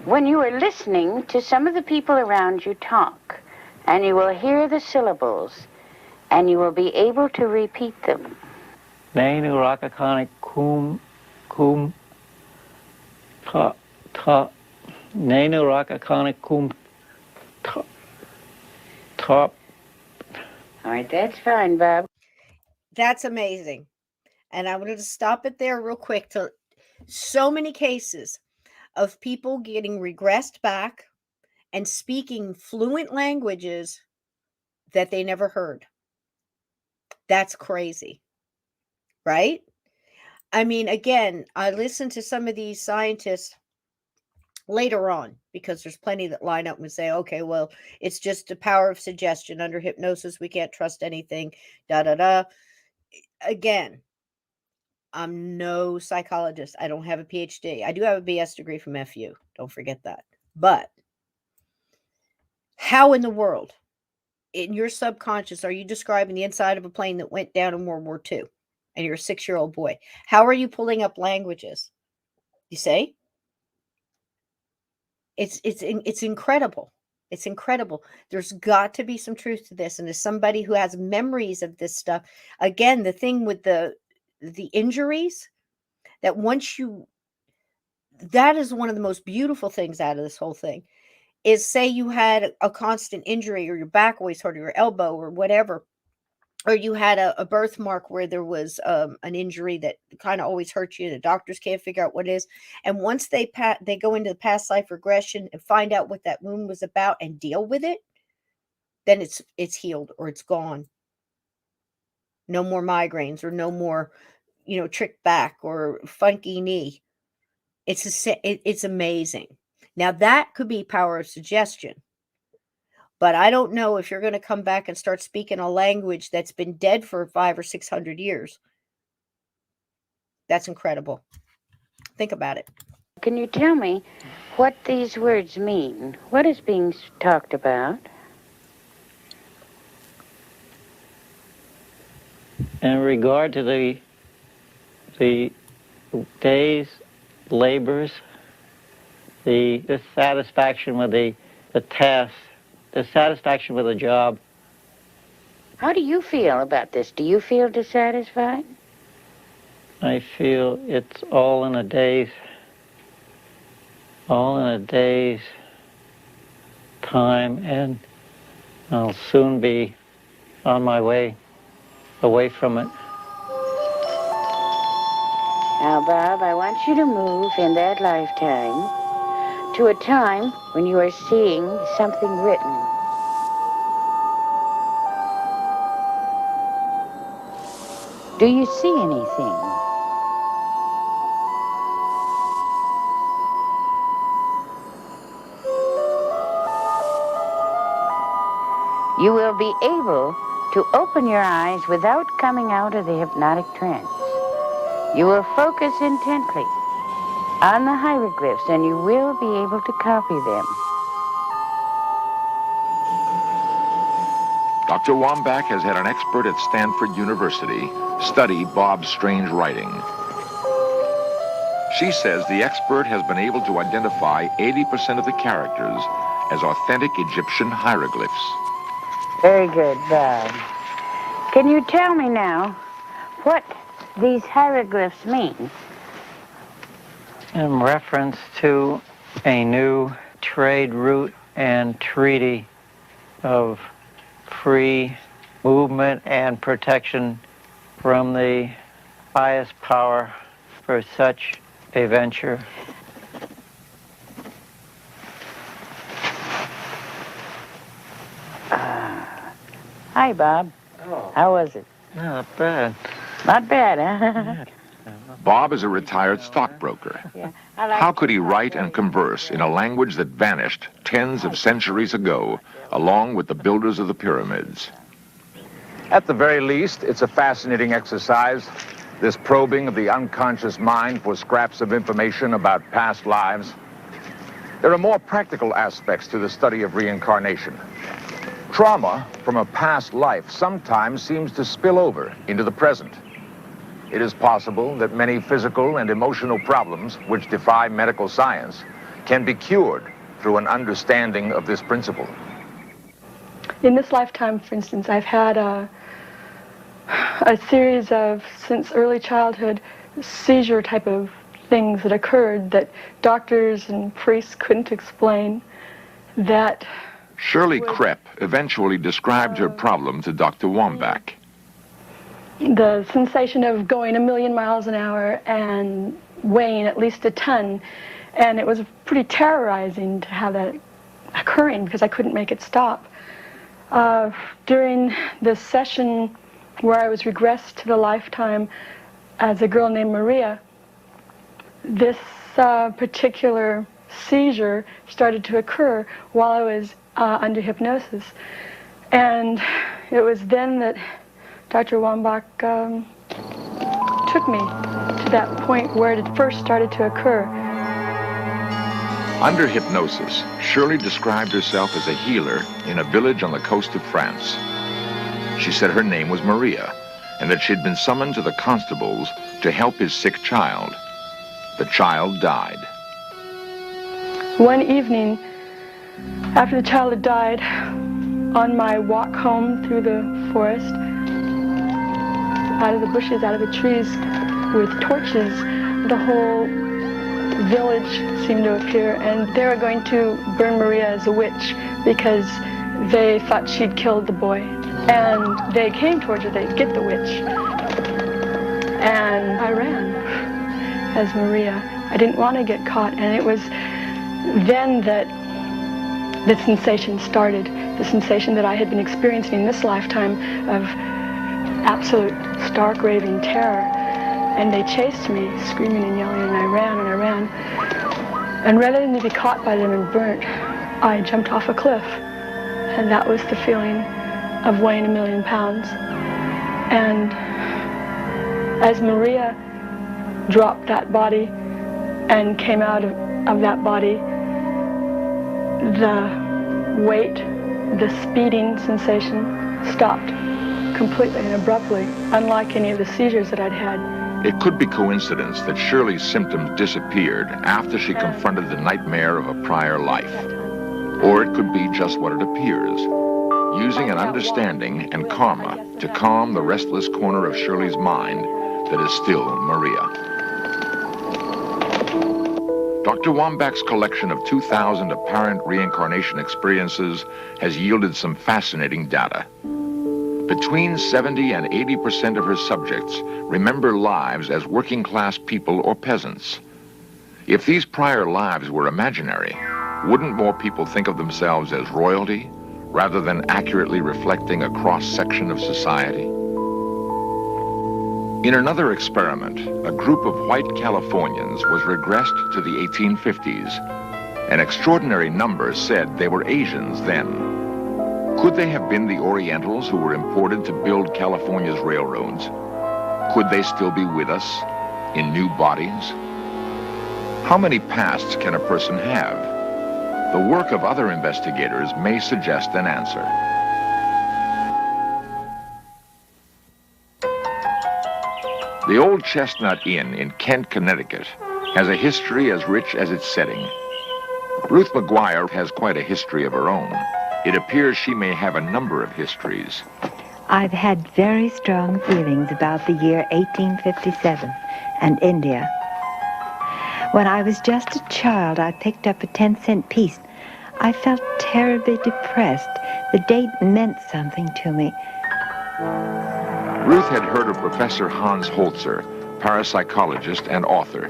when you are listening to some of the people around you talk, and you will hear the syllables, and you will be able to repeat them. Nainu Rakakani kum ta Nainu Rakakani kum top. All right, that's fine, Bob. That's amazing. And I wanted to stop it there real quick. To so many cases of people getting regressed back and speaking fluent languages that they never heard. That's crazy, right? I mean, again, I listened to some of these scientists later on, because there's plenty that line up and say, okay, well, it's just the power of suggestion. Under hypnosis, we can't trust anything, da-da-da. Again, I'm no psychologist. I don't have a PhD. I do have a BS degree from FU. Don't forget that. But how in the world, in your subconscious, are you describing the inside of a plane that went down in World War II and you're a 6-year-old boy? How are you pulling up languages? You say? It's incredible. It's incredible. There's got to be some truth to this. And as somebody who has memories of this stuff, again, the thing with the injuries, that once that is one of the most beautiful things out of this whole thing, is say you had a constant injury, or your back always hurt, or your elbow, or whatever, or you had a birthmark where there was an injury that kind of always hurts you. The doctors can't figure out what it is. And once they go into the past life regression and find out what that wound was about and deal with it, then it's healed, or it's gone. No more migraines, or no more, trick back or funky knee. It's amazing. Now that could be power of suggestion. But I don't know if you're going to come back and start speaking a language that's been dead for 500 or 600 years. That's incredible. Think about it. Can you tell me what these words mean? What is being talked about? In regard to the day's labors, the dissatisfaction with the task, the satisfaction with the job. How do you feel about this? Do you feel dissatisfied? I feel it's all in a day's time, and I'll soon be on my way away from it. Now, Bob, I want you to move in that lifetime to a time when you are seeing something written. Do you see anything? You will be able to open your eyes without coming out of the hypnotic trance. You will focus intently on the hieroglyphs, and you will be able to copy them. Dr. Wambach has had an expert at Stanford University study Bob's strange writing. She says the expert has been able to identify 80% of the characters as authentic Egyptian hieroglyphs. Very good, Bob. Can you tell me now what these hieroglyphs mean? In reference to a new trade route and treaty of free movement and protection from the highest power for such a venture. Hi, Bob. Oh. How was it? Not bad. Not bad, huh? Bob is a retired stockbroker. Yeah. How could he write and converse in a language that vanished tens of centuries ago, along with the builders of the pyramids? At the very least, it's a fascinating exercise, this probing of the unconscious mind for scraps of information about past lives. There are more practical aspects to the study of reincarnation. Trauma from a past life sometimes seems to spill over into the present. It is possible that many physical and emotional problems which defy medical science can be cured through an understanding of this principle. In this lifetime, for instance, I've had a series of, since early childhood, seizure type of things that occurred that doctors and priests couldn't explain. That Shirley Krepp eventually described her problem to Dr. Wambach. the sensation of going 1,000,000 miles an hour and weighing at least a ton, and it was pretty terrorizing to have that occurring because I couldn't make it stop. During the session where I was regressed to the lifetime as a girl named Maria, this particular seizure started to occur while I was under hypnosis. And it was then that Dr. Wambach took me to that point where it first started to occur. Under hypnosis, Shirley described herself as a healer in a village on the coast of France. She said her name was Maria, and that she'd been summoned to the constables to help his sick child. The child died. One evening, after the child had died, on my walk home through the forest, out of the bushes, out of the trees, with torches, the whole village seemed to appear, and they were going to burn Maria as a witch because they thought she'd killed the boy. And they came towards her, they'd get the witch. And I ran as Maria. I didn't want to get caught, and it was then that the sensation started, the sensation that I had been experiencing in this lifetime of absolute stark raving terror. And they chased me, screaming and yelling, and I ran and I ran. And rather than to be caught by them and burnt, I jumped off a cliff. And that was the feeling of weighing 1,000,000 pounds. And as Maria dropped that body and came out of that body, the weight, the speeding sensation stopped completely and abruptly, unlike any of the seizures that I'd had. It could be coincidence that Shirley's symptoms disappeared after she confronted the nightmare of a prior life. Or it could be just what it appears, using an understanding and karma to calm the restless corner of Shirley's mind that is still Maria. Dr. Wambach's collection of 2,000 apparent reincarnation experiences has yielded some fascinating data. Between 70 and 80% of her subjects remember lives as working-class people or peasants. If these prior lives were imaginary, wouldn't more people think of themselves as royalty rather than accurately reflecting a cross-section of society? In another experiment, a group of white Californians was regressed to the 1850s. An extraordinary number said they were Asians then. Could they have been the Orientals who were imported to build California's railroads? Could they still be with us in new bodies? How many pasts can a person have? The work of other investigators may suggest an answer. The Old Chestnut Inn in Kent, Connecticut has a history as rich as its setting. Ruth McGuire has quite a history of her own. It appears she may have a number of histories. I've had very strong feelings about the year 1857 and India. When I was just a child, I picked up a 10-cent piece. I felt terribly depressed. The date meant something to me. Ruth had heard of Professor Hans Holzer, parapsychologist and author.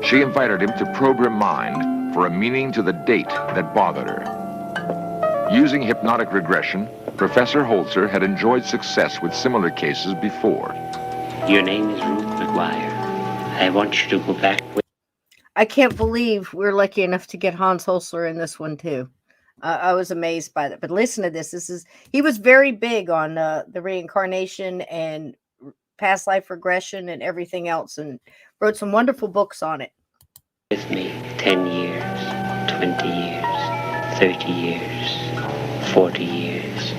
She invited him to probe her mind for a meaning to the date that bothered her. Using hypnotic regression, Professor Holzer had enjoyed success with similar cases before. Your name is Ruth McGuire. I want you to go back with... I can't believe we're lucky enough to get Hans Holzer in this one too. I was amazed by that. But listen to this. He was very big on the reincarnation and past life regression and everything else, and wrote some wonderful books on it. With me 10 years, 20 years, 30 years, 40 years.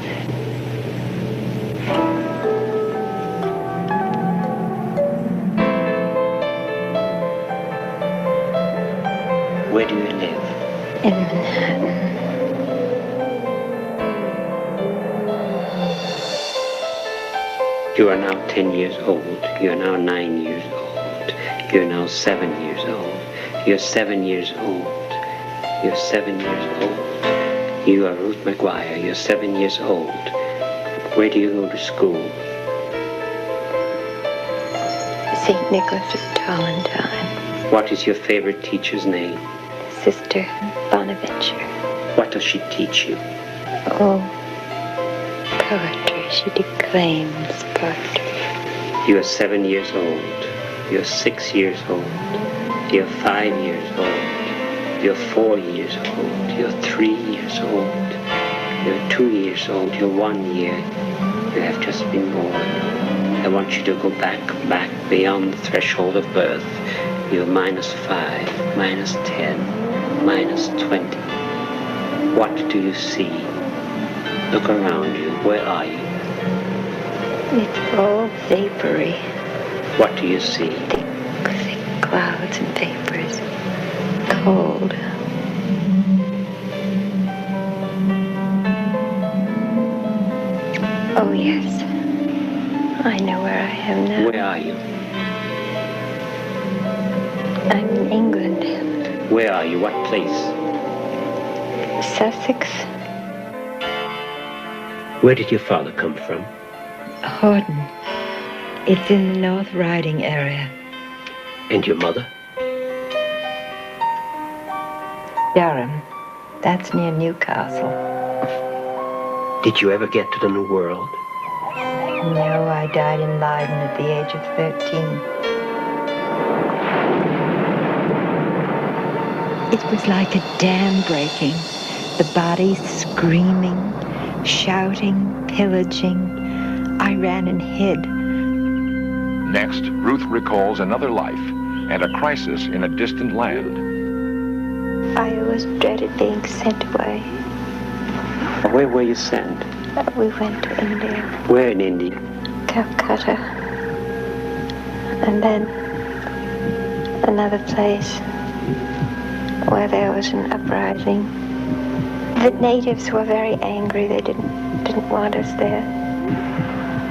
Where do you live? In Manhattan. You are now 10 years old. You are now 9 years old. You are now 7 years old. You're 7 years old. You're 7 years old. You are Ruth McGuire. You're 7 years old. Where do you go to school? St. Nicholas of Tolentine. What is your favorite teacher's name? Sister Bonaventure. What does she teach you? Oh, poetry. She declaims poetry. You are 7 years old. You're 6 years old. You're 5 years old. You're 4 years old. You're 3 years old. You're 2 years old. You're 1 year. You have just been born. I want you to go back beyond the threshold of birth. You're -5, -10, -20. What do you see? Look around you. Where are you? It's all vapory. What do you see? Thick clouds and vapors. Cold. Oh, yes. I know where I am now. Where are you? I'm in England. Where are you? What place? Sussex. Where did your father come from? Horden. It's in the North Riding area. And your mother? Durham. That's near Newcastle. Did you ever get to the New World? No, I died in Leiden at the age of 13. It was like a dam breaking, the bodies screaming, shouting, pillaging. I ran and hid. Next, Ruth recalls another life and a crisis in a distant land. I always dreaded being sent away. Where were you sent? We went to India. Where in India? Calcutta. And then another place where there was an uprising. The natives were very angry. They didn't want us there.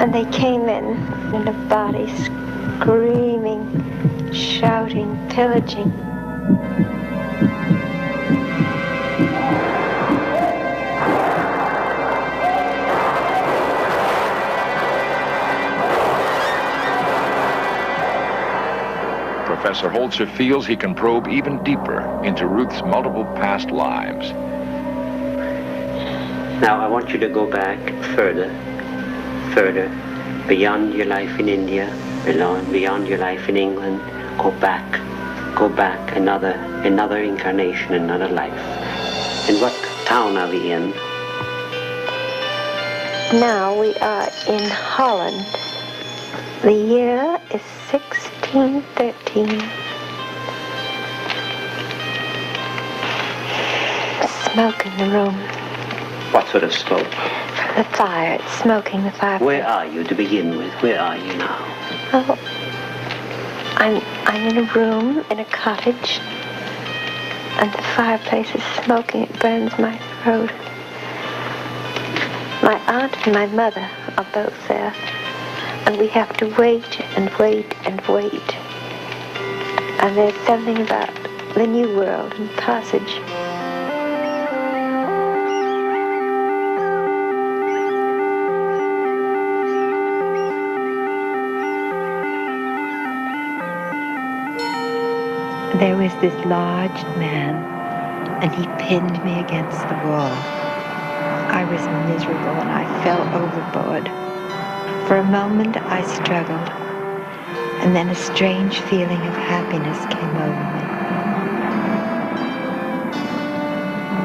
And they came in a body, screaming, shouting, pillaging. Professor Holzer feels he can probe even deeper into Ruth's multiple past lives. Now I want you to go back further, beyond your life in India, beyond your life in England. Go back, another incarnation, another life. And what town are we in? Now we are in Holland. The year is 1613. Smoke in the room. What sort of smoke? The fire. It's smoking the fire. Where are you to begin with? Where are you now? Oh, I'm in a room in a cottage, and the fireplace is smoking. It burns my throat. My aunt and my mother are both there, and we have to wait and wait and wait. And there's something about the New World and Passage. There was this large man, and he pinned me against the wall. I was miserable, and I fell overboard. For a moment, I struggled, and then a strange feeling of happiness came over me.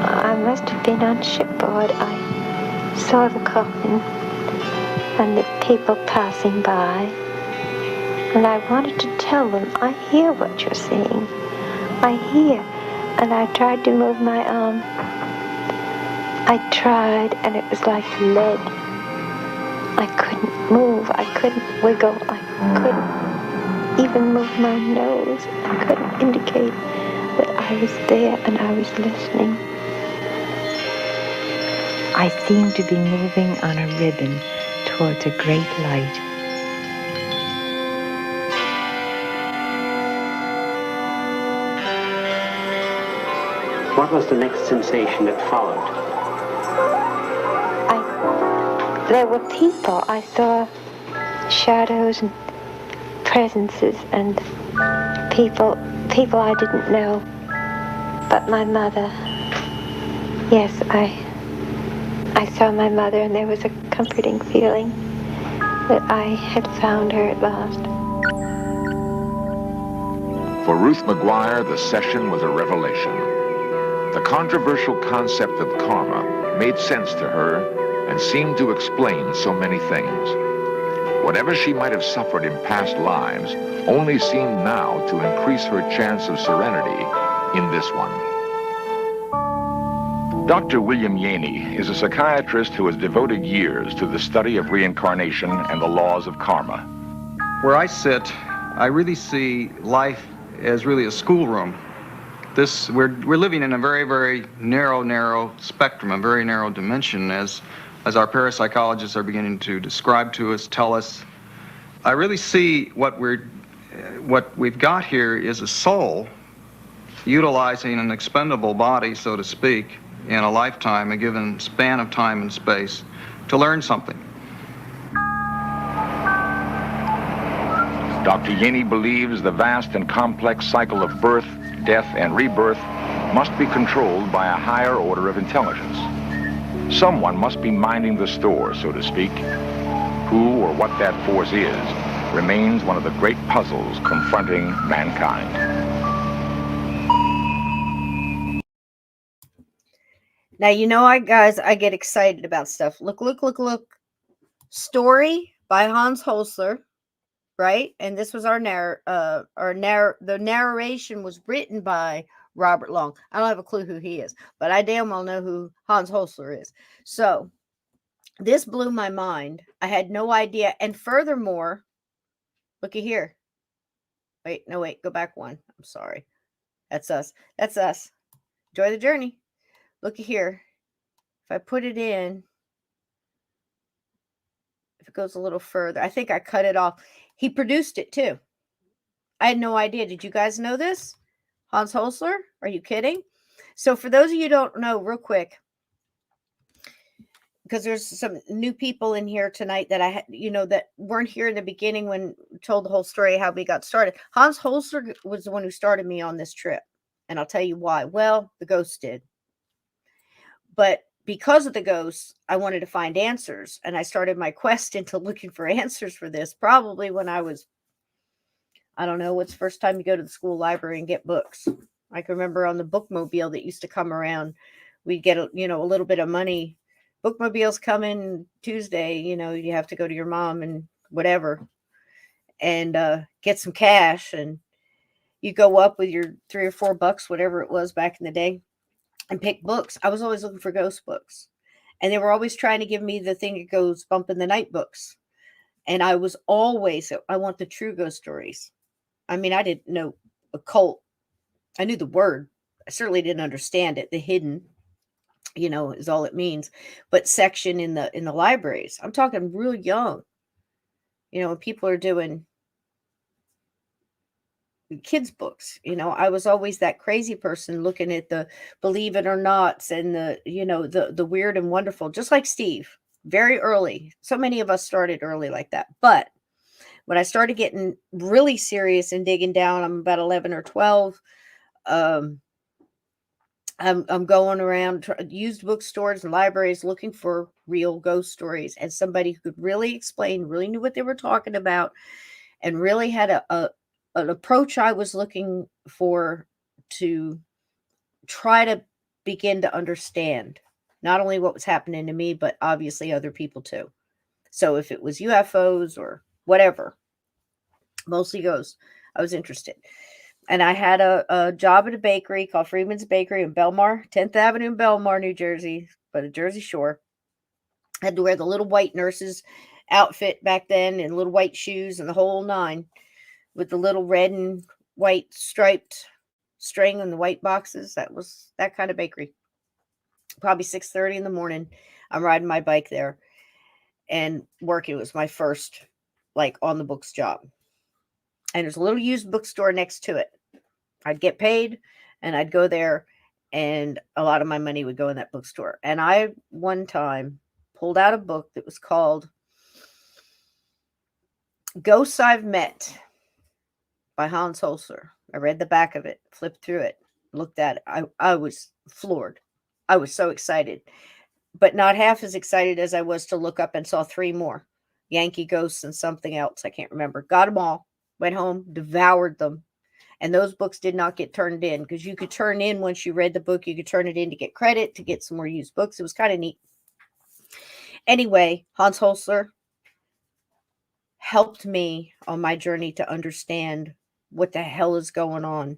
I must have been on shipboard. I saw the coffin and the people passing by, and I wanted to tell them, I hear what you're saying. I hear. And I tried to move my arm. I tried, and it was like lead. I couldn't move. I couldn't wiggle. I couldn't even move my nose. I couldn't indicate that I was there and I was listening. I seemed to be moving on a ribbon towards a great light. What was the next sensation that followed? There were people. I saw shadows and presences and people I didn't know. But my mother, yes, I saw my mother, and there was a comforting feeling that I had found her at last. For Ruth McGuire, the session was a revelation. The controversial concept of karma made sense to her and seemed to explain so many things. Whatever she might have suffered in past lives only seemed now to increase her chance of serenity in this one. Dr. William Yaney is a psychiatrist who has devoted years to the study of reincarnation and the laws of karma. Where I sit, I really see life as really a schoolroom. We're living in a very, very narrow spectrum, a very narrow dimension, as our parapsychologists are beginning to describe to us, tell us. I really see what we've got here is a soul utilizing an expendable body, so to speak, in a lifetime, a given span of time and space, to learn something. Dr. Yaney believes the vast and complex cycle of birth, death, and rebirth must be controlled by a higher order of intelligence. Someone must be minding the store, so to speak. Who or what that force is remains one of the great puzzles confronting mankind. Now, guys, I get excited about stuff. Look. Story by Hans Holzer, right? And this was the narration was written by Robert Long. I don't have a clue who he is, but I damn well know who Hans Holzer is. So this blew my mind. I had no idea. And furthermore, looky here. Wait, go back one. I'm sorry. That's us. Enjoy the journey. Looky here. If I put it in, if it goes a little further, I think I cut it off. He produced it too. I had no idea. Did you guys know this? Hans Holzer? Are you kidding? So for those of you who don't know, real quick, because there's some new people in here tonight that that weren't here in the beginning when we told the whole story how we got started. Hans Holzer was the one who started me on this trip. And I'll tell you why. Well, the ghost did. But because of the ghosts, I wanted to find answers. And I started my quest into looking for answers for this probably when I was, I don't know, what's the first time you go to the school library and get books? I can remember on the bookmobile that used to come around, we'd get a little bit of money. Bookmobiles come in Tuesday, you have to go to your mom and whatever and get some cash. And you go up with your $3 or $4, whatever it was back in the day, and pick books. I was always looking for ghost books. And they were always trying to give me the thing that goes bump in the night books. And I was always, I want the true ghost stories. I mean, I didn't know occult. I knew the word. I certainly didn't understand it. The hidden, is all it means. But section in the libraries. I'm talking real young. When people are doing kids books, I was always that crazy person looking at the believe it or nots and the weird and wonderful, just like Steve, very early. So many of us started early like that. But when I started getting really serious and digging down, I'm about 11 or 12. I'm going around used bookstores and libraries looking for real ghost stories and somebody who could really explain, really knew what they were talking about, and really had an approach I was looking for to try to begin to understand not only what was happening to me, but obviously other people too. So if it was UFOs or whatever, mostly ghosts, I was interested. And I had a job at a bakery called Freeman's Bakery in Belmar, 10th Avenue in Belmar, New Jersey, by the Jersey Shore. I had to wear the little white nurse's outfit back then and little white shoes and the whole nine with the little red and white striped string and the white boxes. That was that kind of bakery. Probably 6:30 in the morning. I'm riding my bike there and working. It was my first on the books job. And there's a little used bookstore next to it. I'd get paid and I'd go there and a lot of my money would go in that bookstore. And I one time pulled out a book that was called Ghosts I've Met by Hans Holzer. I read the back of it, flipped through it, looked at it. I was floored. I was so excited, but not half as excited as I was to look up and saw 3 more Yankee ghosts and something else. I can't remember. Got them all, went home, devoured them. And those books did not get turned in because you could turn in once you read the book, you could turn it in to get credit, to get some more used books. It was kind of neat. Anyway, Hans Holzer helped me on my journey to understand what the hell is going on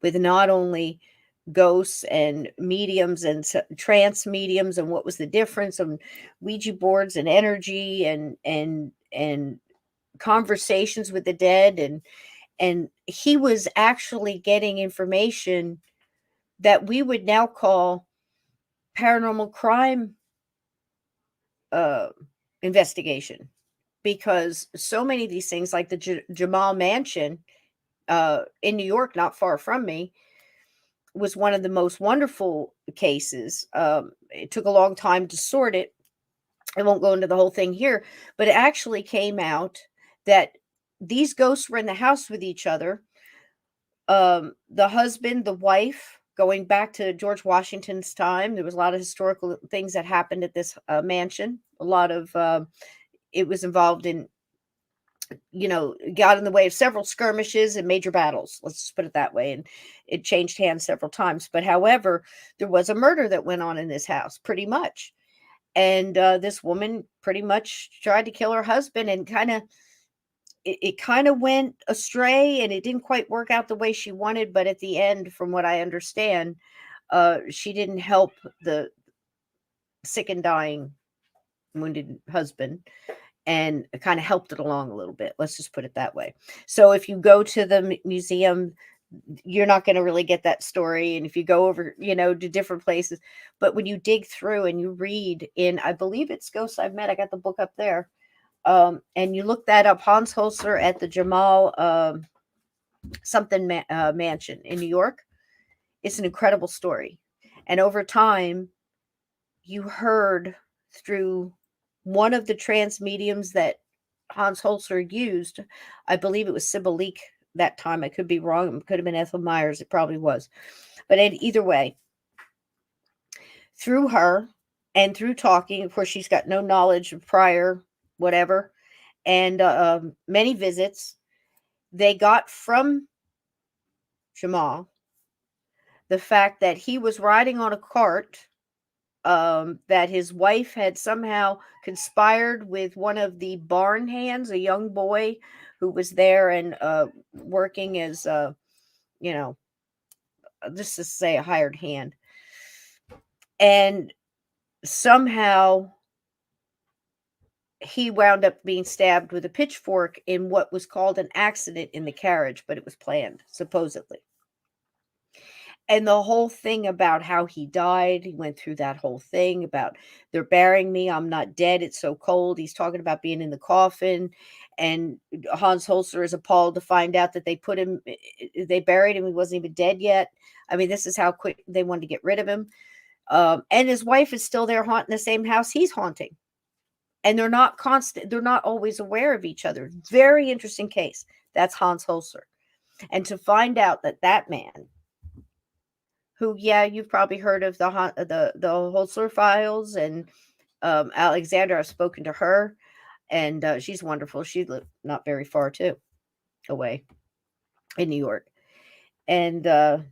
with not only ghosts and mediums and trance mediums and what was the difference of Ouija boards and energy and conversations with the dead. And he was actually getting information that we would now call paranormal crime investigation, because so many of these things, like the Jamal Mansion in New York, not far from me, was one of the most wonderful cases. It took a long time to sort it. I won't go into the whole thing here, but it actually came out that these ghosts were in the house with each other. The husband, the wife, going back to George Washington's time, there was a lot of historical things that happened at this mansion. A lot of it was involved in got in the way of several skirmishes and major battles. Let's just put it that way. And it changed hands several times. But however, there was a murder that went on in this house, pretty much. And this woman pretty much tried to kill her husband, and it kind of went astray, and it didn't quite work out the way she wanted. But at the end, from what I understand, she didn't help the sick and dying wounded husband, and kind of helped it along a little bit. Let's just put it that way. So if you go to the museum, you're not going to really get that story. And if you go over, to different places, but when you dig through and you read in, I believe it's Ghosts I've Met, I got the book up there. And you look that up, Hans Holzer at the Jamal mansion in New York. It's an incredible story. And over time, you heard through one of the trance mediums that Hans Holzer used, I believe it was Sybil Leek that time. I could be wrong. It could have been Ethel Myers. It probably was. But either way, through her and through talking, of course, she's got no knowledge of prior whatever, and many visits, they got from Jamal the fact that he was riding on a cart, that his wife had somehow conspired with one of the barn hands, a young boy who was there and working as, just to say a hired hand. And somehow he wound up being stabbed with a pitchfork in what was called an accident in the carriage, but it was planned, supposedly. And the whole thing about how he died, he went through that whole thing about, they're burying me, I'm not dead, it's so cold. He's talking about being in the coffin. And Hans Holzer is appalled to find out that they buried him, he wasn't even dead yet. I mean, this is how quick they wanted to get rid of him. And his wife is still there haunting the same house he's haunting. And they're not constant, they're not always aware of each other. Very interesting case. That's Hans Holzer. And to find out that man, who, you've probably heard of the Holzer files, and Alexander, I've spoken to her, and she's wonderful. She lived not very far too away in New York. And the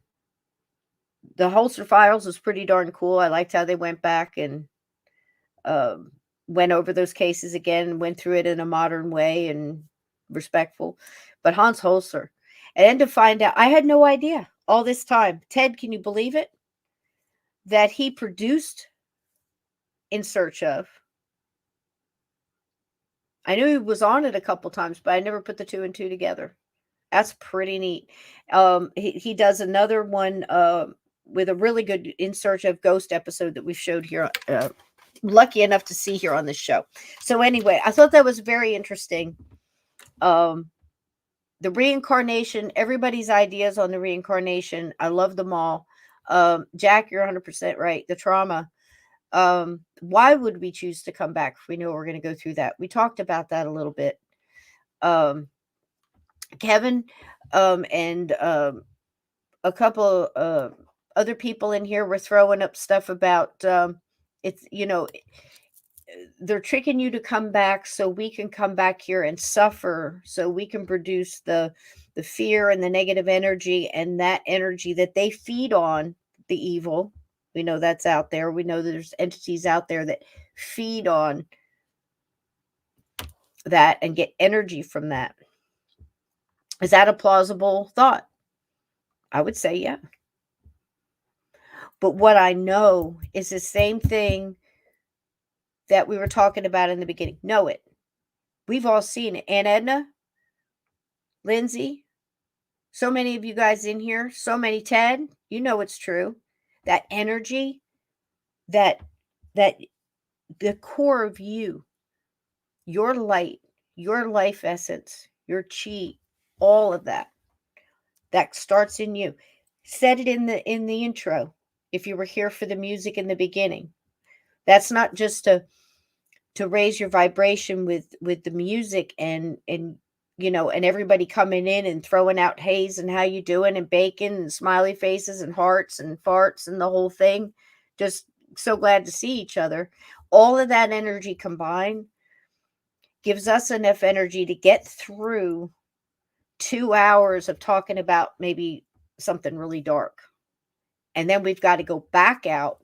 Holzer files was pretty darn cool. I liked how they went back and went over those cases again, went through it in a modern way and respectful. But Hans Holzer, and then to find out, I had no idea all this time. Ted, can you believe it? That he produced In Search Of. I knew he was on it a couple times, but I never put the two and two together. That's pretty neat. He does another one with a really good In Search Of ghost episode that we've showed here, lucky enough to see here on this show. So anyway, I thought that was very interesting. The reincarnation, everybody's ideas on the reincarnation, I love them all. Jack, you're 100% right. The trauma. Why would we choose to come back if we know we're going to go through that? We talked about that a little bit. Kevin and a couple other people in here were throwing up stuff about it's, they're tricking you to come back so we can come back here and suffer, so we can produce the fear and the negative energy, and that energy that they feed on, the evil. We know that's out there. We know there's entities out there that feed on that and get energy from that. Is that a plausible thought? I would say, yeah. But what I know is the same thing that we were talking about in the beginning. Know it. We've all seen it. Aunt Edna, Lindsay, so many of you guys in here, so many, Ted, you know it's true. That energy, that the core of you, your light, your life essence, your chi, all of that starts in you. Said it in the intro. If you were here for the music in the beginning, that's not just to raise your vibration with the music and everybody coming in and throwing out haze and how you doing and bacon and smiley faces and hearts and farts and the whole thing. Just so glad to see each other. All of that energy combined gives us enough energy to get through 2 hours of talking about maybe something really dark. And then we've got to go back out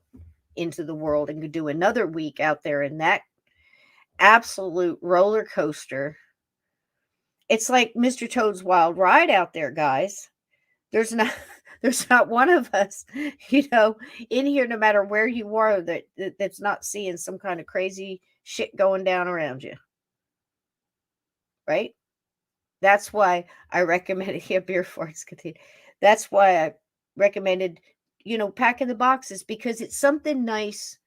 into the world and do another week out there in that absolute roller coaster. It's like Mr. Toad's Wild Ride out there, guys. There's not one of us, in here, no matter where you are, that's not seeing some kind of crazy shit going down around you. Right? That's why I recommended beer farts. That's why I recommended, packing the boxes, because it's something nice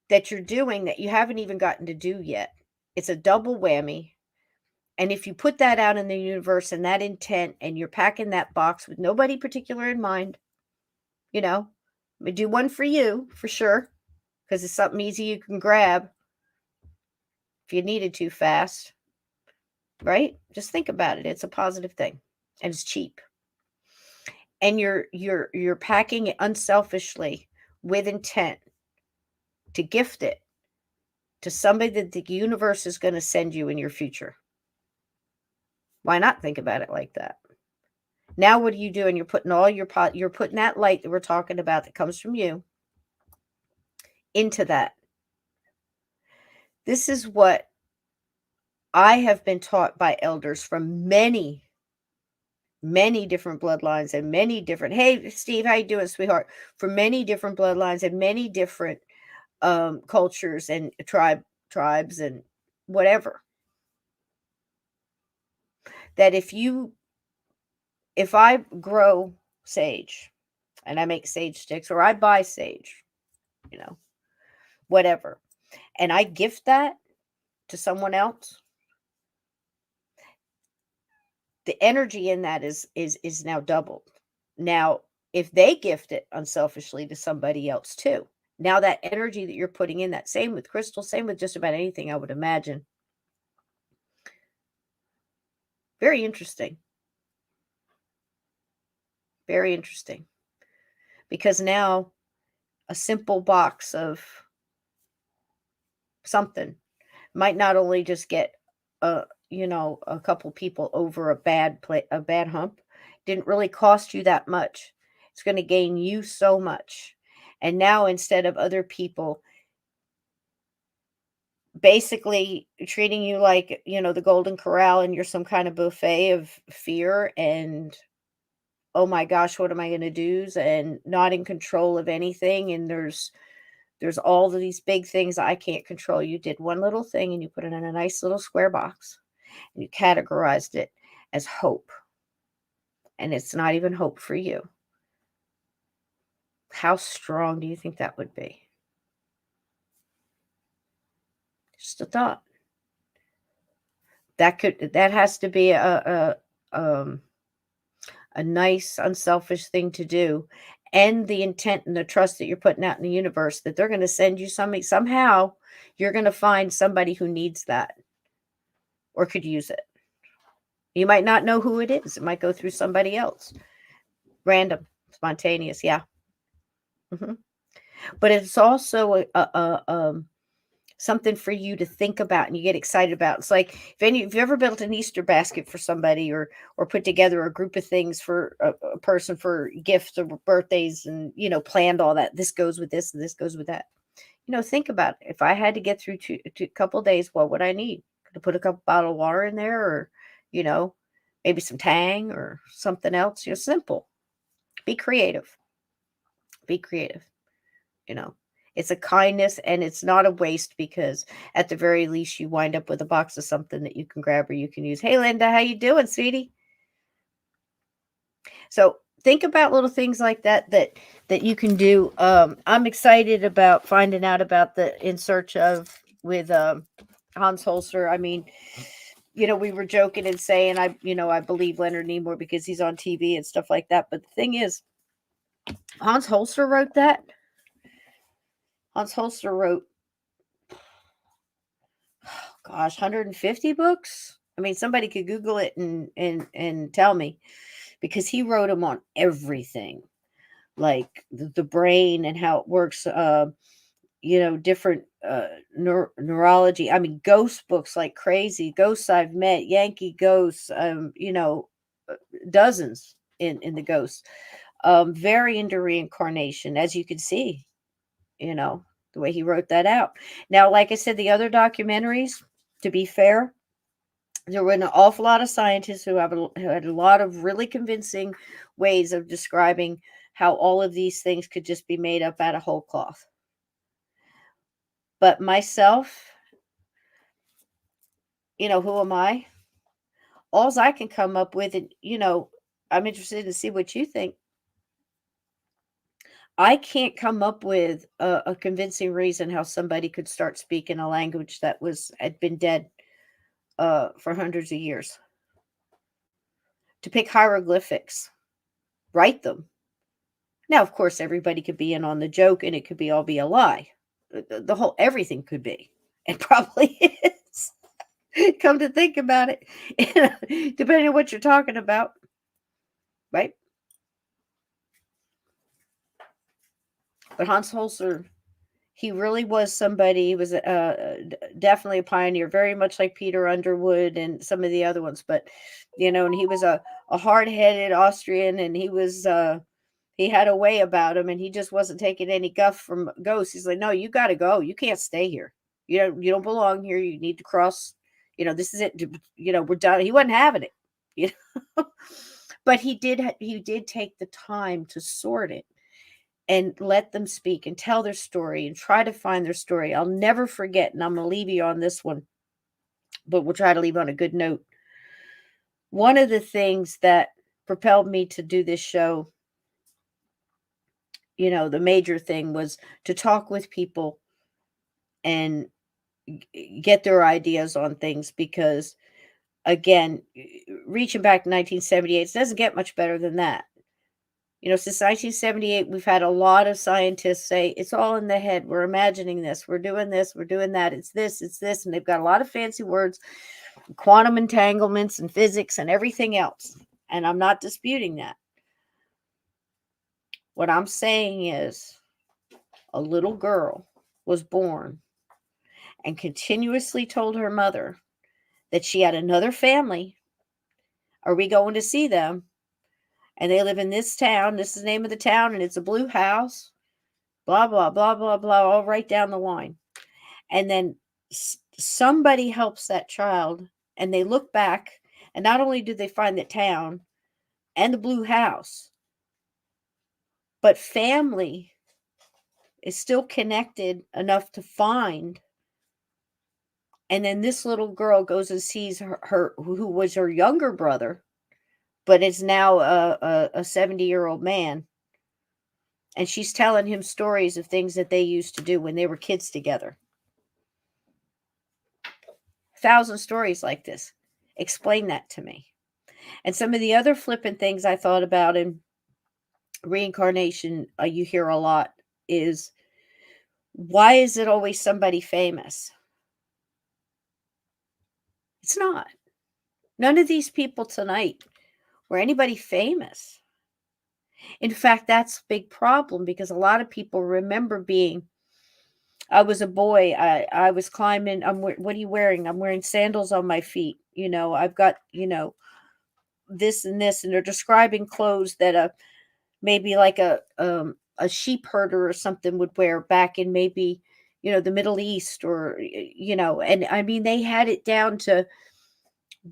that you're doing that you haven't even gotten to do yet. It's a double whammy. And if you put that out in the universe and that intent, and you're packing that box with nobody particular in mind, do one for you for sure, because it's something easy you can grab if you needed to fast, right? Just think about it. It's a positive thing, and it's cheap. And you're packing it unselfishly with intent to gift it to somebody that the universe is going to send you in your future. Why not think about it like that? Now, what are you doing? You're putting you're putting that light that we're talking about that comes from you into that. This is what I have been taught by elders from many, many different bloodlines and many different, hey, Steve, how you doing, sweetheart? From many different bloodlines and many different cultures and tribes and whatever. That if I grow sage and I make sage sticks, or I buy sage, whatever, and I gift that to someone else, the energy in that is now doubled. Now, if they gift it unselfishly to somebody else too, now that energy that you're putting in, that same with crystal, same with just about anything, I would imagine. Very interesting. Very interesting. Because now a simple box of something might not only just get a couple people over a bad hump. Didn't really cost you that much. It's going to gain you so much. And now, instead of other people basically treating you like, the Golden Corral, and you're some kind of buffet of fear and, oh my gosh, what am I going to do? And not in control of anything. And there's all of these big things I can't control. You did one little thing and you put it in a nice little square box and you categorized it as hope. And it's not even hope for you. How strong do you think that would be? Just a thought. That has to be a nice, unselfish thing to do. And the intent and the trust that you're putting out in the universe, that they're going to send you something. Somehow you're going to find somebody who needs that or could use it. You might not know who it is. It might go through somebody else. Random, spontaneous, yeah. Mm-hmm. But it's also something for you to think about and you get excited about. It's like if you've ever built an Easter basket for somebody or put together a group of things for a person for gifts or birthdays and, planned all that. This goes with this and this goes with that. Think about it. If I had to get through a couple of days, what would I need? Could I put a couple bottle of water in there or, maybe some Tang or something else? Simple. Be creative. Be creative. It's a kindness and it's not a waste, because at the very least you wind up with a box of something that you can grab or you can use. Hey, Linda, how you doing, sweetie? So think about little things like that you can do. I'm excited about finding out about the In Search Of with Hans Holzer. I mean, we were joking and saying, I believe Leonard Nimoy because he's on TV and stuff like that. But the thing is, Hans Holzer wrote that. Hans Holzer wrote, 150 books. I mean, somebody could Google it and tell me, because he wrote them on everything, like the brain and how it works. Different neurology. I mean, ghost books like crazy. Ghosts I've met, Yankee ghosts, dozens in the ghosts. Very into reincarnation, as you can see, the way he wrote that out. Now, like I said, the other documentaries, to be fair, there were an awful lot of scientists who had a lot of really convincing ways of describing how all of these things could just be made up out of whole cloth. But myself, who am I? Alls I can come up with, and I'm interested to see what you think. I can't come up with a convincing reason how somebody could start speaking a language that had been dead for hundreds of years. To pick hieroglyphics, write them. Now, of course, everybody could be in on the joke, and it could all be a lie. The whole everything could be, and probably is. Come to think about it, depending on what you're talking about, right? But Hans Holzer, he really was somebody. He was definitely a pioneer, very much like Peter Underwood and some of the other ones. But and he was a hard-headed Austrian, and he had a way about him, and he just wasn't taking any guff from ghosts. He's like, no, you got to go. You can't stay here. You don't belong here. You need to cross. This is it. We're done. He wasn't having it. But he did take the time to sort it and let them speak and tell their story and try to find their story. I'll never forget, and I'm going to leave you on this one, but we'll try to leave on a good note. One of the things that propelled me to do this show, the major thing, was to talk with people and get their ideas on things, because, again, reaching back to 1978, it doesn't get much better than that. Since 1978, we've had a lot of scientists say, it's all in the head. We're imagining this. We're doing this. We're doing that. It's this. And they've got a lot of fancy words, quantum entanglements and physics and everything else. And I'm not disputing that. What I'm saying is, a little girl was born and continuously told her mother that she had another family. Are we going to see them? And they live in this town. This is the name of the town, and it's a blue house. Blah, blah, blah, blah, blah, all right down the line. And then somebody helps that child, and they look back, and not only do they find the town and the blue house, but family is still connected enough to find. And then this little girl goes and sees her who was her younger brother, but is now a 70-year-old man. And she's telling him stories of things that they used to do when they were kids together. 1,000 stories like this. Explain that to me. And some of the other flippant things I thought about in reincarnation, you hear a lot, is, why is it always somebody famous? It's not. None of these people tonight were anybody famous. In fact, that's a big problem, because a lot of people remember I was a boy. I was climbing. What are you wearing? I'm wearing sandals on my feet. I've got, this and this, and they're describing clothes that maybe like a sheep herder or something would wear back in maybe, the Middle East, or, and I mean, they had it down to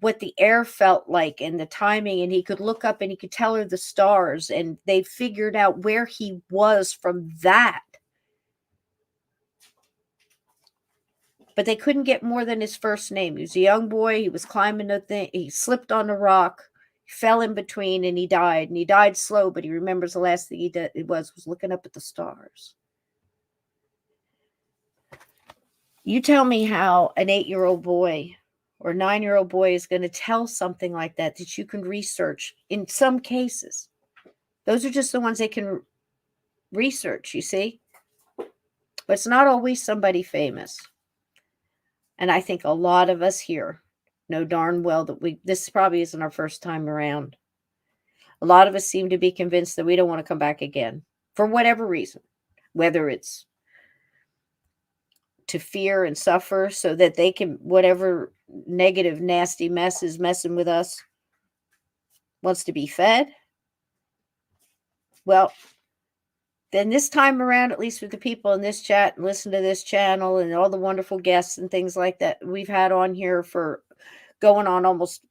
what the air felt like and the timing, and he could look up and he could tell her the stars, and they figured out where he was from that. But they couldn't get more than his first name. He was a young boy. He was climbing a thing. He slipped on a rock, fell in between, and he died. And he died slow, but he remembers the last thing he did was looking up at the stars. You tell me how an 8-year-old boy or 9-year-old boy is going to tell something like that you can research in some cases. Those are just the ones they can research, you see. But it's not always somebody famous. And I think a lot of us here know darn well that this probably isn't our first time around. A lot of us seem to be convinced that we don't want to come back again for whatever reason, whether it's to fear and suffer so that they can, whatever negative, nasty mess is messing with us, wants to be fed. Well, then this time around, at least with the people in this chat and listen to this channel and all the wonderful guests and things like that we've had on here for going on almost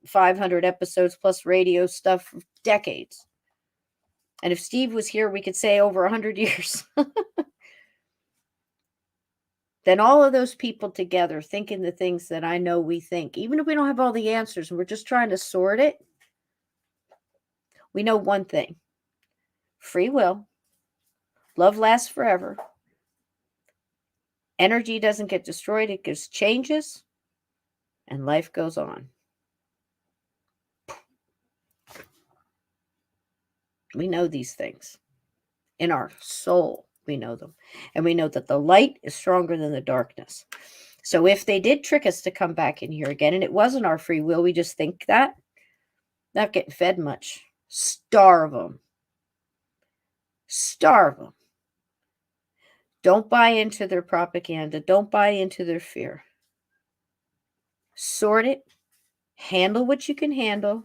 500 episodes plus radio stuff for decades. And if Steve was here, we could say over 100 years. Then all of those people together thinking the things that I know we think, even if we don't have all the answers and we're just trying to sort it, we know one thing: free will, love lasts forever, energy doesn't get destroyed, it just changes, and life goes on. We know these things. In our soul, we know them. And we know that the light is stronger than the darkness. So if they did trick us to come back in here again, and it wasn't our free will, we just think that, not getting fed much. Starve them. Starve them. Don't buy into their propaganda. Don't buy into their fear. Sort it. Handle what you can handle.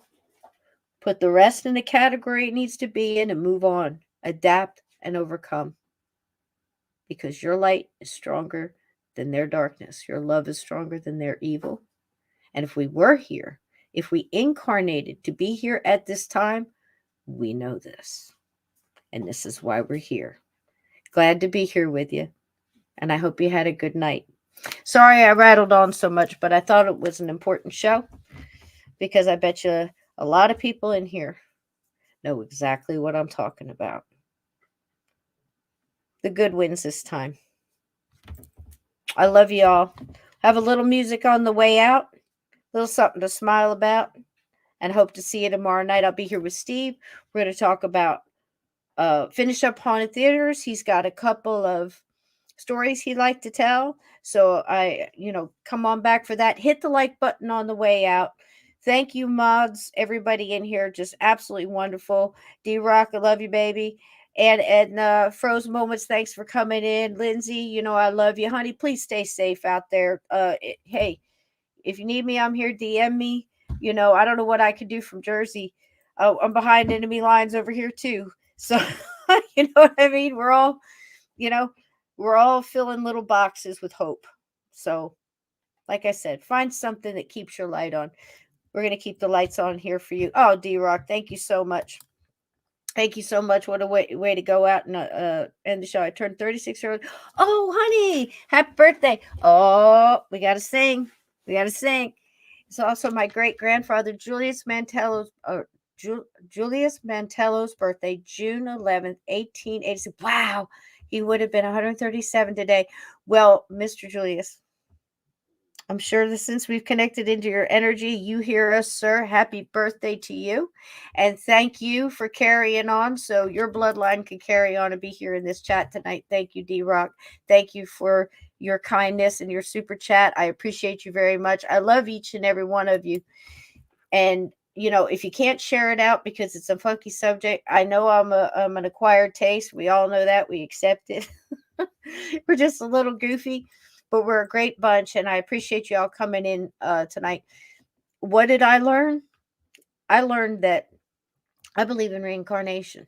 Put the rest in the category it needs to be in and move on. Adapt and overcome. Because your light is stronger than their darkness. Your love is stronger than their evil. And if we were here, if we incarnated to be here at this time, we know this. And this is why we're here. Glad to be here with you. And I hope you had a good night. Sorry I rattled on so much, but I thought it was an important show. Because I bet you a lot of people in here know exactly what I'm talking about. The good wins this time. I love you all. Have a little music on the way out. A little something to smile about. And hope to see you tomorrow night. I'll be here with Steve. We're going to talk about finish up Haunted Theaters. He's got a couple of stories he'd like to tell. So come on back for that. Hit the like button on the way out. Thank you, mods. Everybody in here, just absolutely wonderful. D-Rock, I love you, baby. And Frozen Moments, thanks for coming in. Lindsay, I love you. Honey, please stay safe out there. Hey, if you need me, I'm here. DM me. I don't know what I could do from Jersey. I'm behind enemy lines over here, too. So, you know what I mean? We're all filling little boxes with hope. So, like I said, find something that keeps your light on. We're going to keep the lights on here for you. Oh, D-Rock, thank you so much. Thank you so much. What a way to go out and end the show. I turned 36 years old. Oh, honey, happy birthday. Oh, we got to sing. It's also my great-grandfather, Julius Mantello's birthday, June 11th, 1886. Wow, he would have been 137 today. Well, Mr. Julius, I'm sure that since we've connected into your energy, you hear us, sir. Happy birthday to you. And thank you for carrying on so your bloodline can carry on and be here in this chat tonight. Thank you, D-Rock. Thank you for your kindness and your super chat. I appreciate you very much. I love each and every one of you. And, if you can't share it out because it's a funky subject, I know I'm an acquired taste. We all know that. We accept it. We're just a little goofy. But we're a great bunch, and I appreciate you all coming in tonight. What did I learn? I learned that I believe in reincarnation.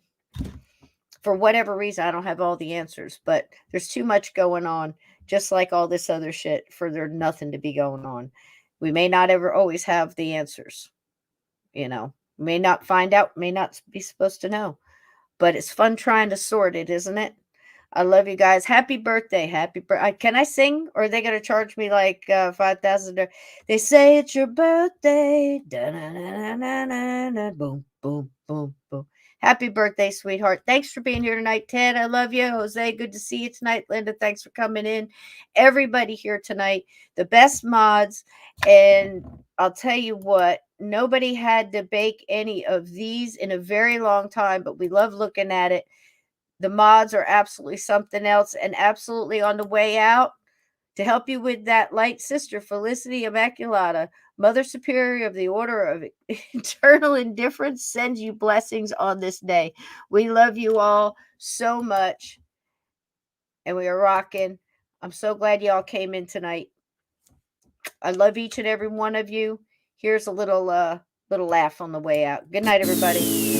For whatever reason, I don't have all the answers, but there's too much going on, just like all this other shit, for there nothing to be going on. We may not ever always have the answers. May not find out, may not be supposed to know. But it's fun trying to sort it, isn't it? I love you guys. Happy birthday. Can I sing? Or are they going to charge me like $5,000? They say it's your birthday. Da-na-na-na-na-na. Boom, boom, boom, boom. Happy birthday, sweetheart. Thanks for being here tonight. Ted, I love you. Jose, good to see you tonight. Linda, thanks for coming in. Everybody here tonight. The best mods. And I'll tell you what, nobody had to bake any of these in a very long time, but we love looking at it. The mods are absolutely something else, and absolutely on the way out to help you with that light, Sister Felicity Immaculata, Mother Superior of the Order of Eternal Indifference, sends you blessings on this day. We love you all so much, and we are rocking. I'm so glad y'all came in tonight. I love each and every one of you. Here's a little laugh on the way out. Good night, everybody.